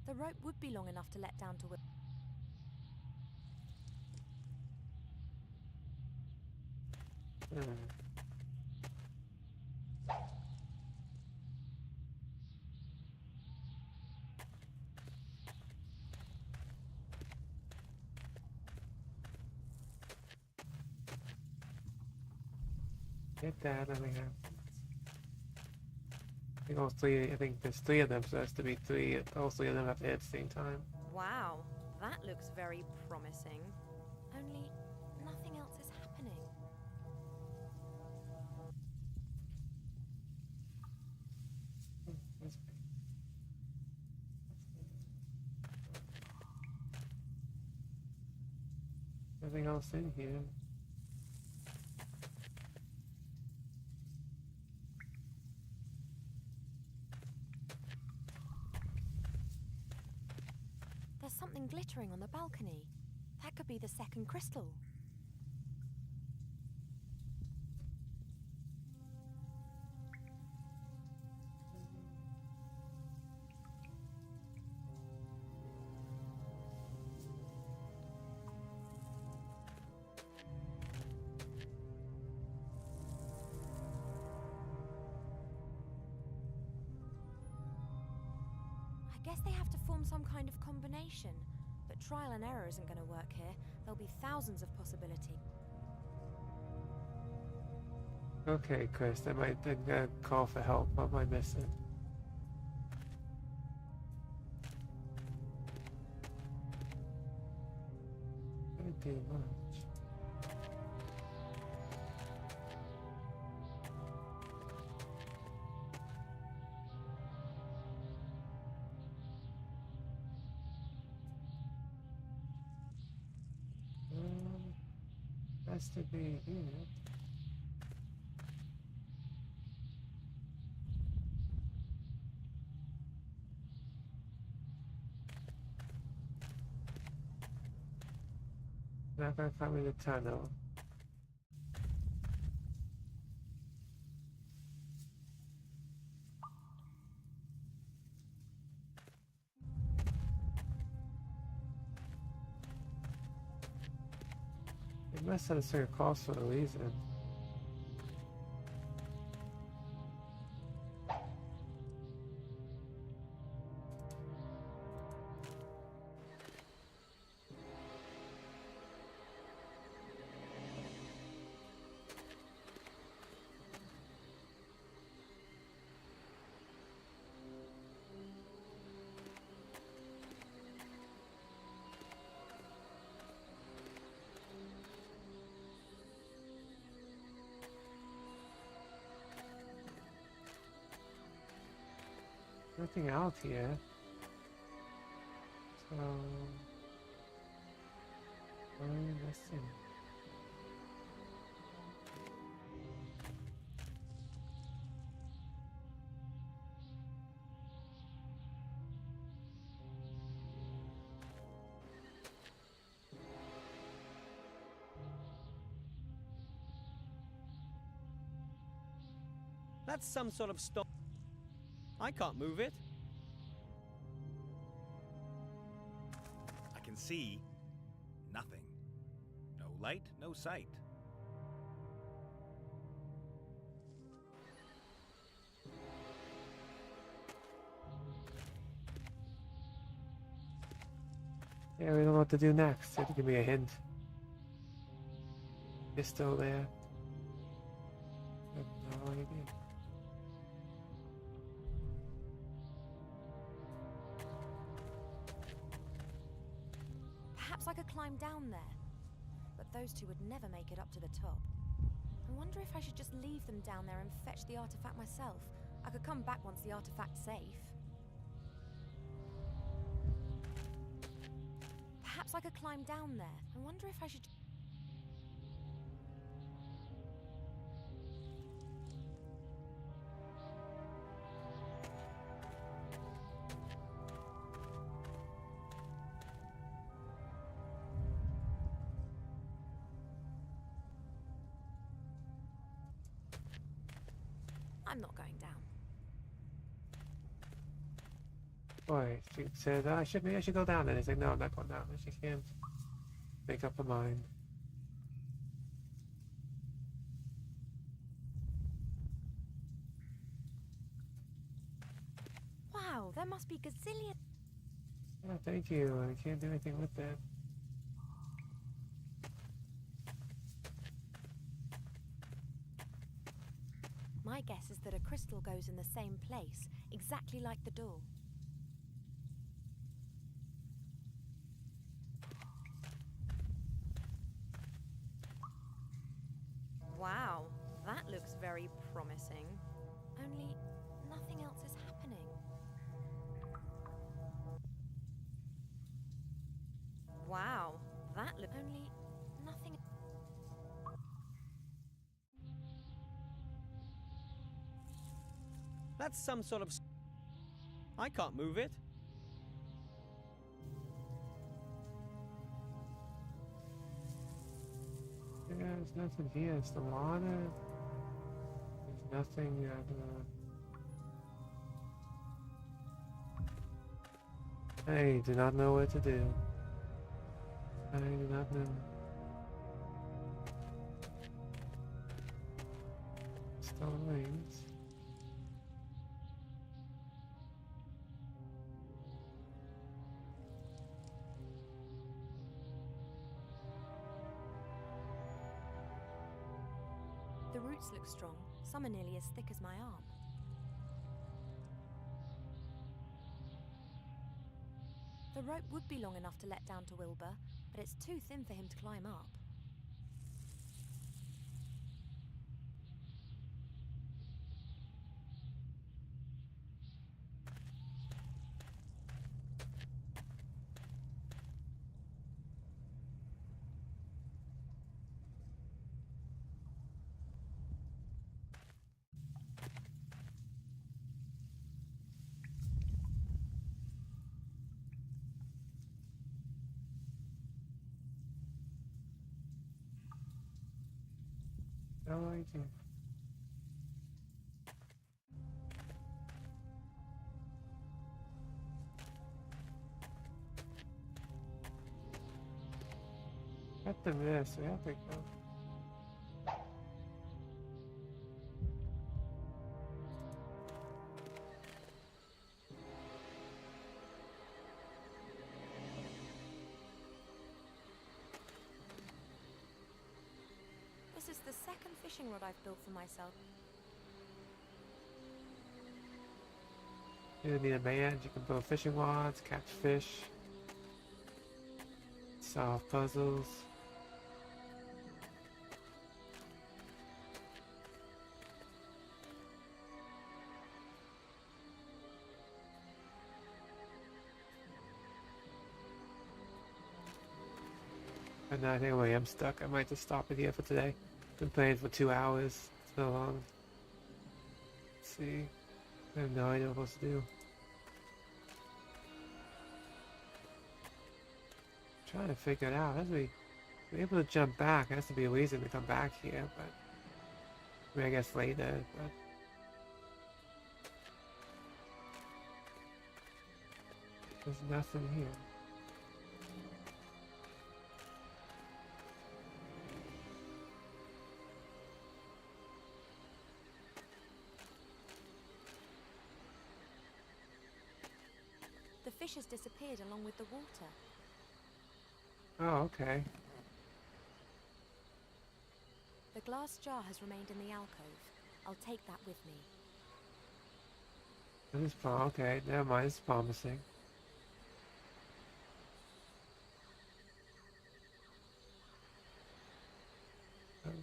The rope would be long enough to let down to Wilbur. Get that, I mean, I think all three, I think there's three of them, so it has to be three, all three of them have to hit at the same time. Wow, that looks very promising. Only nothing else is happening. Nothing else in here. There's something glittering on the balcony. That could be the second crystal. I guess they have to form some kind of combination, but trial and error isn't going to work here. There'll be thousands of possibilities. Okay, Chris, I might call for help. What am I missing? Pretty much. Has to be here. Not gonna come in the tunnel. It must have a certain cost for a reason. Nothing out here. So what are we missing? That's some sort of stone. I can't move it. I can see nothing. No light, no sight. Yeah, we don't know what to do next. You have to give me a hint. You're still there. I have no idea. Perhaps I could climb down there. But those two would never make it up to the top. I wonder if I should just leave them down there and fetch the artifact myself. I could come back once the artifact's safe. Perhaps I could climb down there. I wonder if I should... I'm not going down. Boy, she said, I should go down. And he's like, no, I'm not going down. And she can't make up her mind. Wow, there must be gazillion... Oh, thank you. I can't do anything with that. My guess is that a crystal goes in the same place, exactly like the door. Wow, that looks very promising. Only nothing else is happening. Wow, that looks... Only That's some sort of... I can't move it. Yeah, there's nothing here. It's the water. There's nothing I do not know what to do. I do not know. Still rains. The roots look strong. Some are nearly as thick as my arm. The rope would be long enough to let down to Wilbur, but it's too thin for him to climb up. No idea. At the this, we have to go. This is the second fishing rod I've built for myself. You need a band, you can build fishing rods, catch fish, solve puzzles. And now I think I am stuck. I might just stop it here for today. Been playing for 2 hours. So long. Let's see. I have no idea what to do. Trying to figure it out. As we're able to jump back, there has to be a reason to come back here, but I mean, I guess later, but there's nothing here. The fish has disappeared along with the water. Oh, okay. The glass jar has remained in the alcove. I'll take that with me. This is okay, never mind, it's promising. Okay.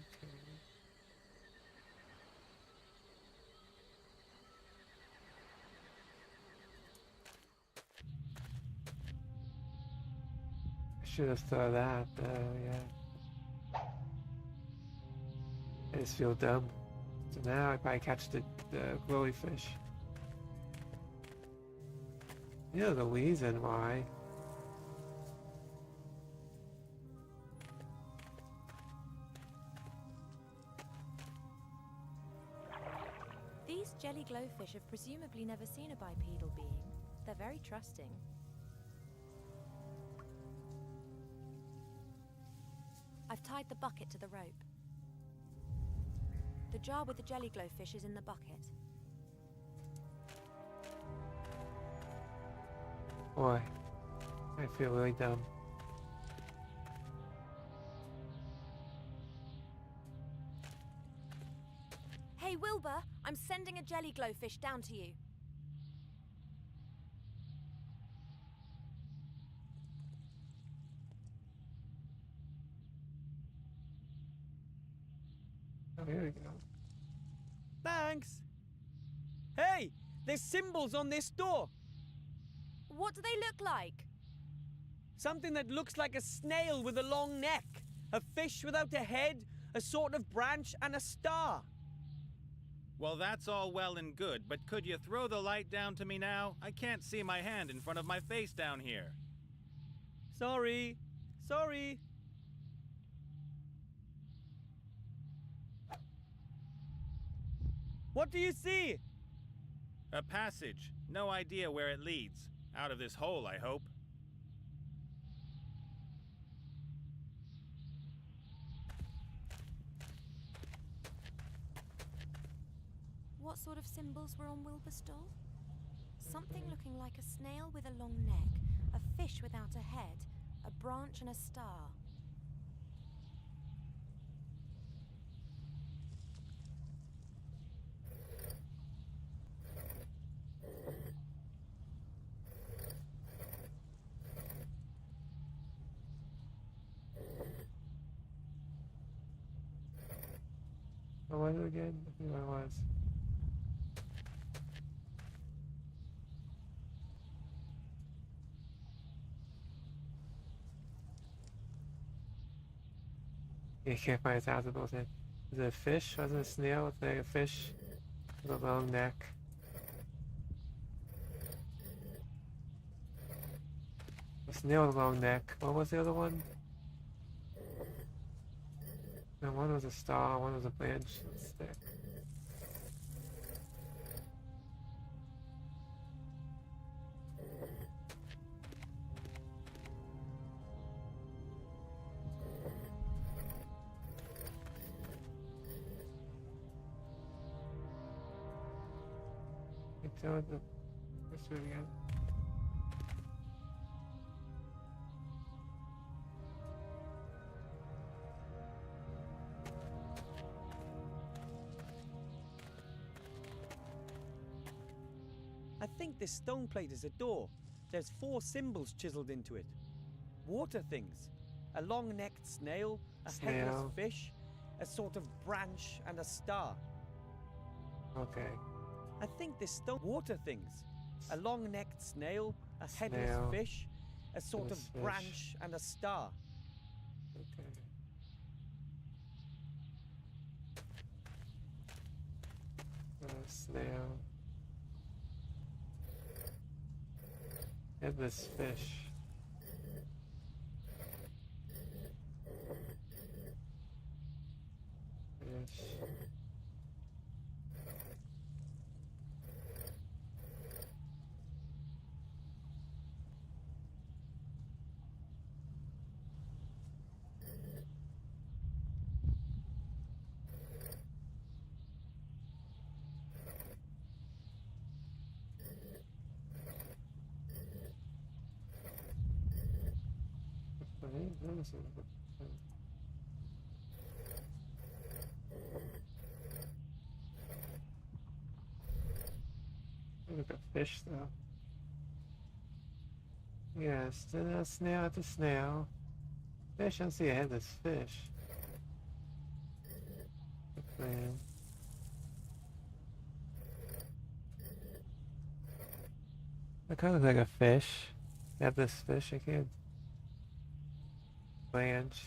Should have thought that, yeah. I just feel dumb. So now I probably catch the glowy fish. You know the reason why. These jelly glowfish have presumably never seen a bipedal being. They're very trusting. I've tied the bucket to the rope. The jar with the jelly glowfish is in the bucket. Boy, I feel really dumb. Hey Wilbur, I'm sending a jelly glowfish down to you. Oh, here we go. Thanks. Hey, there's symbols on this door. What do they look like? Something that looks like a snail with a long neck, a fish without a head, a sort of branch, and a star. Well, that's all well and good, but could you throw the light down to me now? I can't see my hand in front of my face down here. Sorry. Sorry. What do you see? A passage. No idea where it leads. Out of this hole, I hope. What sort of symbols were on Wilbur's doll? Something looking like a snail with a long neck, a fish without a head, a branch and a star. What was it again? I think what it was. You can't find his house with both hands. Is it a fish? Was it a snail? It's like a fish with a long neck. A snail with a long neck. What was the other one? No, one was a star, one was a branch. Stick. Let's do it again. I think this stone plate is a door. There's 4 symbols chiseled into it. Water things. A long-necked snail, a headless fish, a sort of branch, and a star. Okay. I think this stone... Water things. A long-necked snail, a headless fish, a sort of branch, and a star. Okay. Snail. Headless fish. Fish. Look at fish though. Yes, a snail, it's a snail. Fish, I don't see a headless fish. Man. That kind of looks like a fish. Headless fish, I can't. Branch.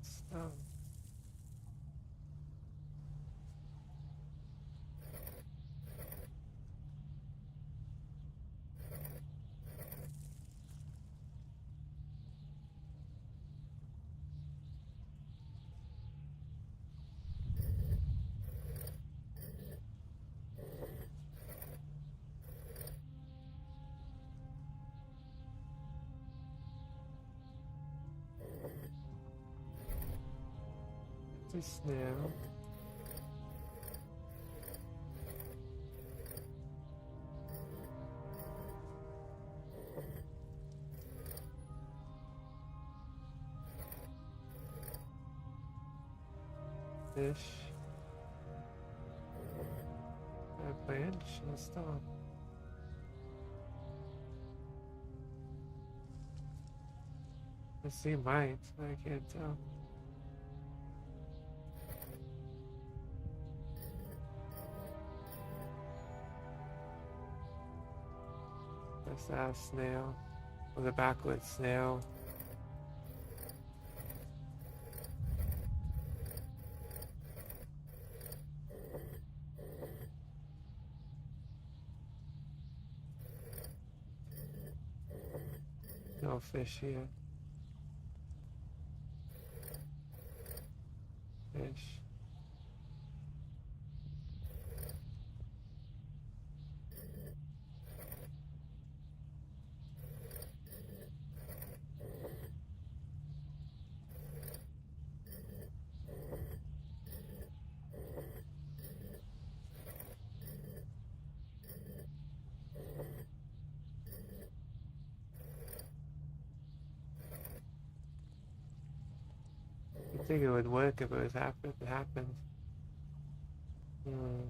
Stone. It's a snail. Fish. A branch and a star. I see might, I can't tell. That's that snail. Or the backwards snail. No fish here. Fish. I think it would work if it happened. Hmm.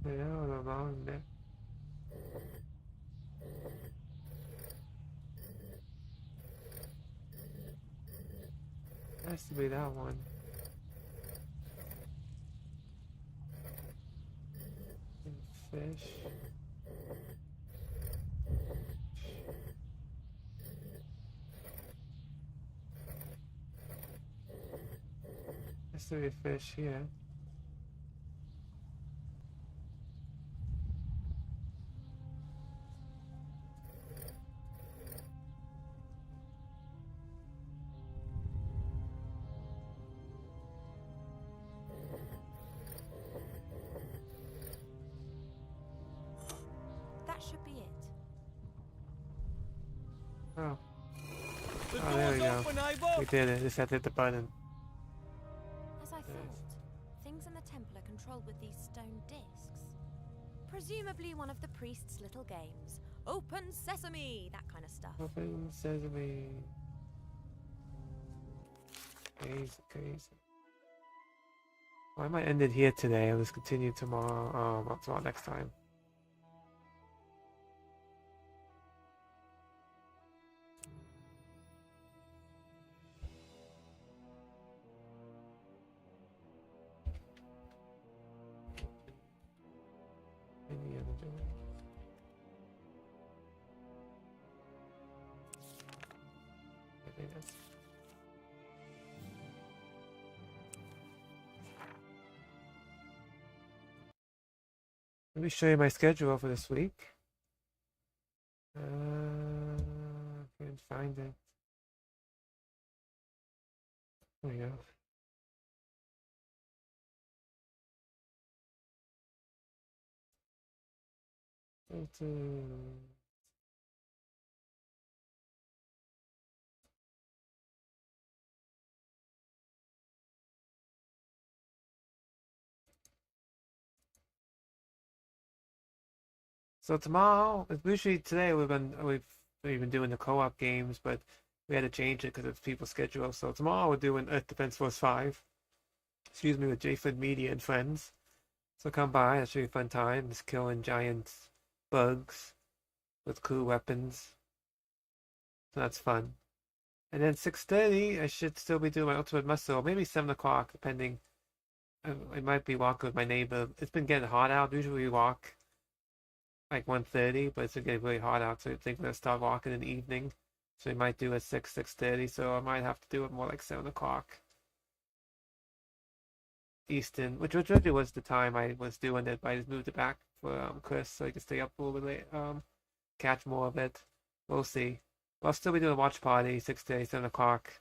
Snail along there. Has to be that one. And fish. Has to be fish here. That should be it. Oh. Oh, there we go. We did it. Just had to hit the button. As I thought, things in the temple are controlled with these stone discs. Presumably one of the priest's little games. Open sesame! That kind of stuff. Open sesame. Crazy. Well, I might end it here today. Let's continue tomorrow. Well, tomorrow next time. Any other doing? I think that's. Let me show you my schedule for this week. Can't find it. There we go. So tomorrow, usually today we've been doing the co-op games, but we had to change it because of people's schedule. So tomorrow we're doing Earth Defense Force 5. Excuse me, with JFID Media and friends. So come by, it's a really fun time. Just killing giant bugs with cool weapons. So that's fun. And then 6:30, I should still be doing my Ultimate Muscle. Maybe 7 o'clock, depending. I might be walking with my neighbor. It's been getting hot out. Usually we walk like 1:30, but it's been getting really hot out, so I think we're gonna start walking in the evening. So we might do it 6:30. So I might have to do it more like 7 o'clock Eastern, which really was the time I was doing it, but I just moved it back for Chris, so I can stay up a little bit late, catch more of it. We'll see. But I'll still be doing a watch party 6:30, 7 o'clock.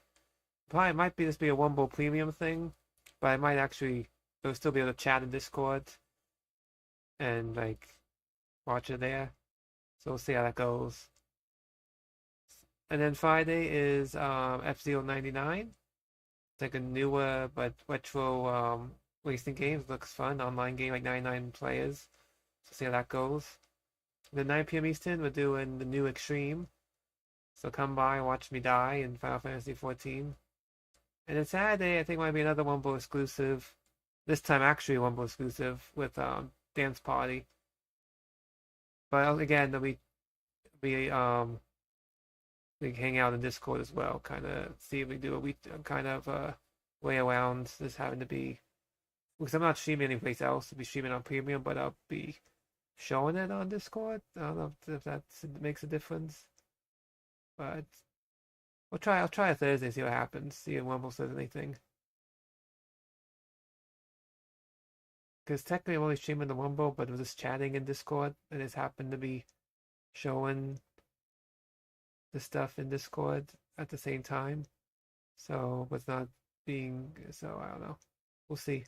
Probably might be just be a Wumbo Premium thing, but I might actually we'll still be able to chat in Discord and like watch it there. So we'll see how that goes. And then Friday is F-Zero 99. It's like a newer but retro racing game. It looks fun. Online game, like 99 players. So see how that goes. Then 9 p.m. Eastern, we're doing the new Extreme. So come by and watch me die in Final Fantasy 14. And then Saturday, I think might be another Wumble exclusive. This time actually a Wumble exclusive with Dance Party. But again, we hang out in Discord as well, kind of see if we do a kind of way around this having to be, because I'm not streaming anyplace else. I'll be streaming on Premium, but I'll be showing it on Discord. I don't know if that makes a difference, but I'll try a Thursday, see what happens, see if Wumble says anything. Because technically I'm only streaming the Wumble, but we're just chatting in Discord, and it's happened to be showing the stuff in Discord at the same time. So, but it's not being, so I don't know. We'll see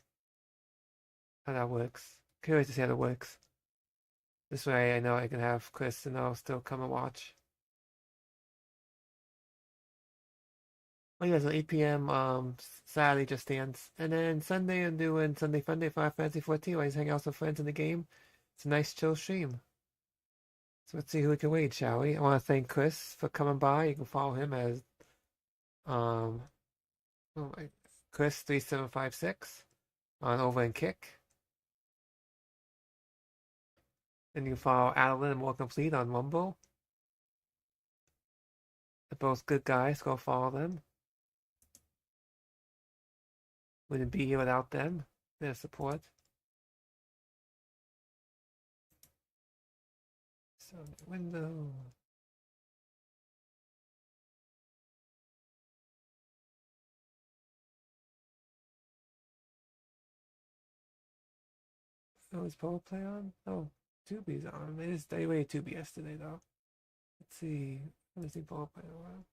how that works. Curious to see how that works. This way I know I can have Chris and I'll still come and watch. Oh yeah, so 8 p.m. Saturday Just Dance. And then Sunday I'm doing Sunday Funday Final Fantasy 14 where I just hang out with some friends in the game. It's a nice chill stream. So let's see who we can wait, shall we? I want to thank Chris for coming by. You can follow him as Chris3756 on Over and Kick. And you can follow Adeline and More Complete on Wumble. They're both good guys. Go follow them. Wouldn't be here without them. Their support. So window. Oh, is Power Play on? Oh, Tubi's on. They waited Tubi yesterday though. Let's see. I haven't seen Power Play in a while.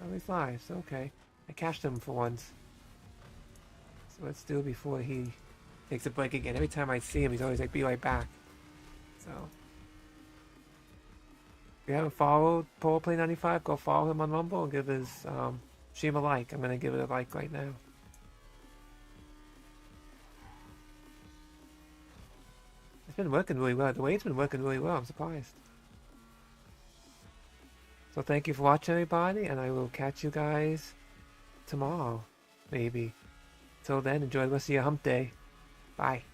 Oh, he's live, so okay. I cashed him for once. So let's do it before he takes a break again. Every time I see him, he's always like, be right back. So, if you haven't followed PolarPlay95, go follow him on Rumble and give his stream a like. I'm going to give it a like right now. It's been working really well. The wave's been working really well. I'm surprised. So thank you for watching, everybody, and I will catch you guys tomorrow, maybe. Till then, enjoy the rest of your hump day. Bye.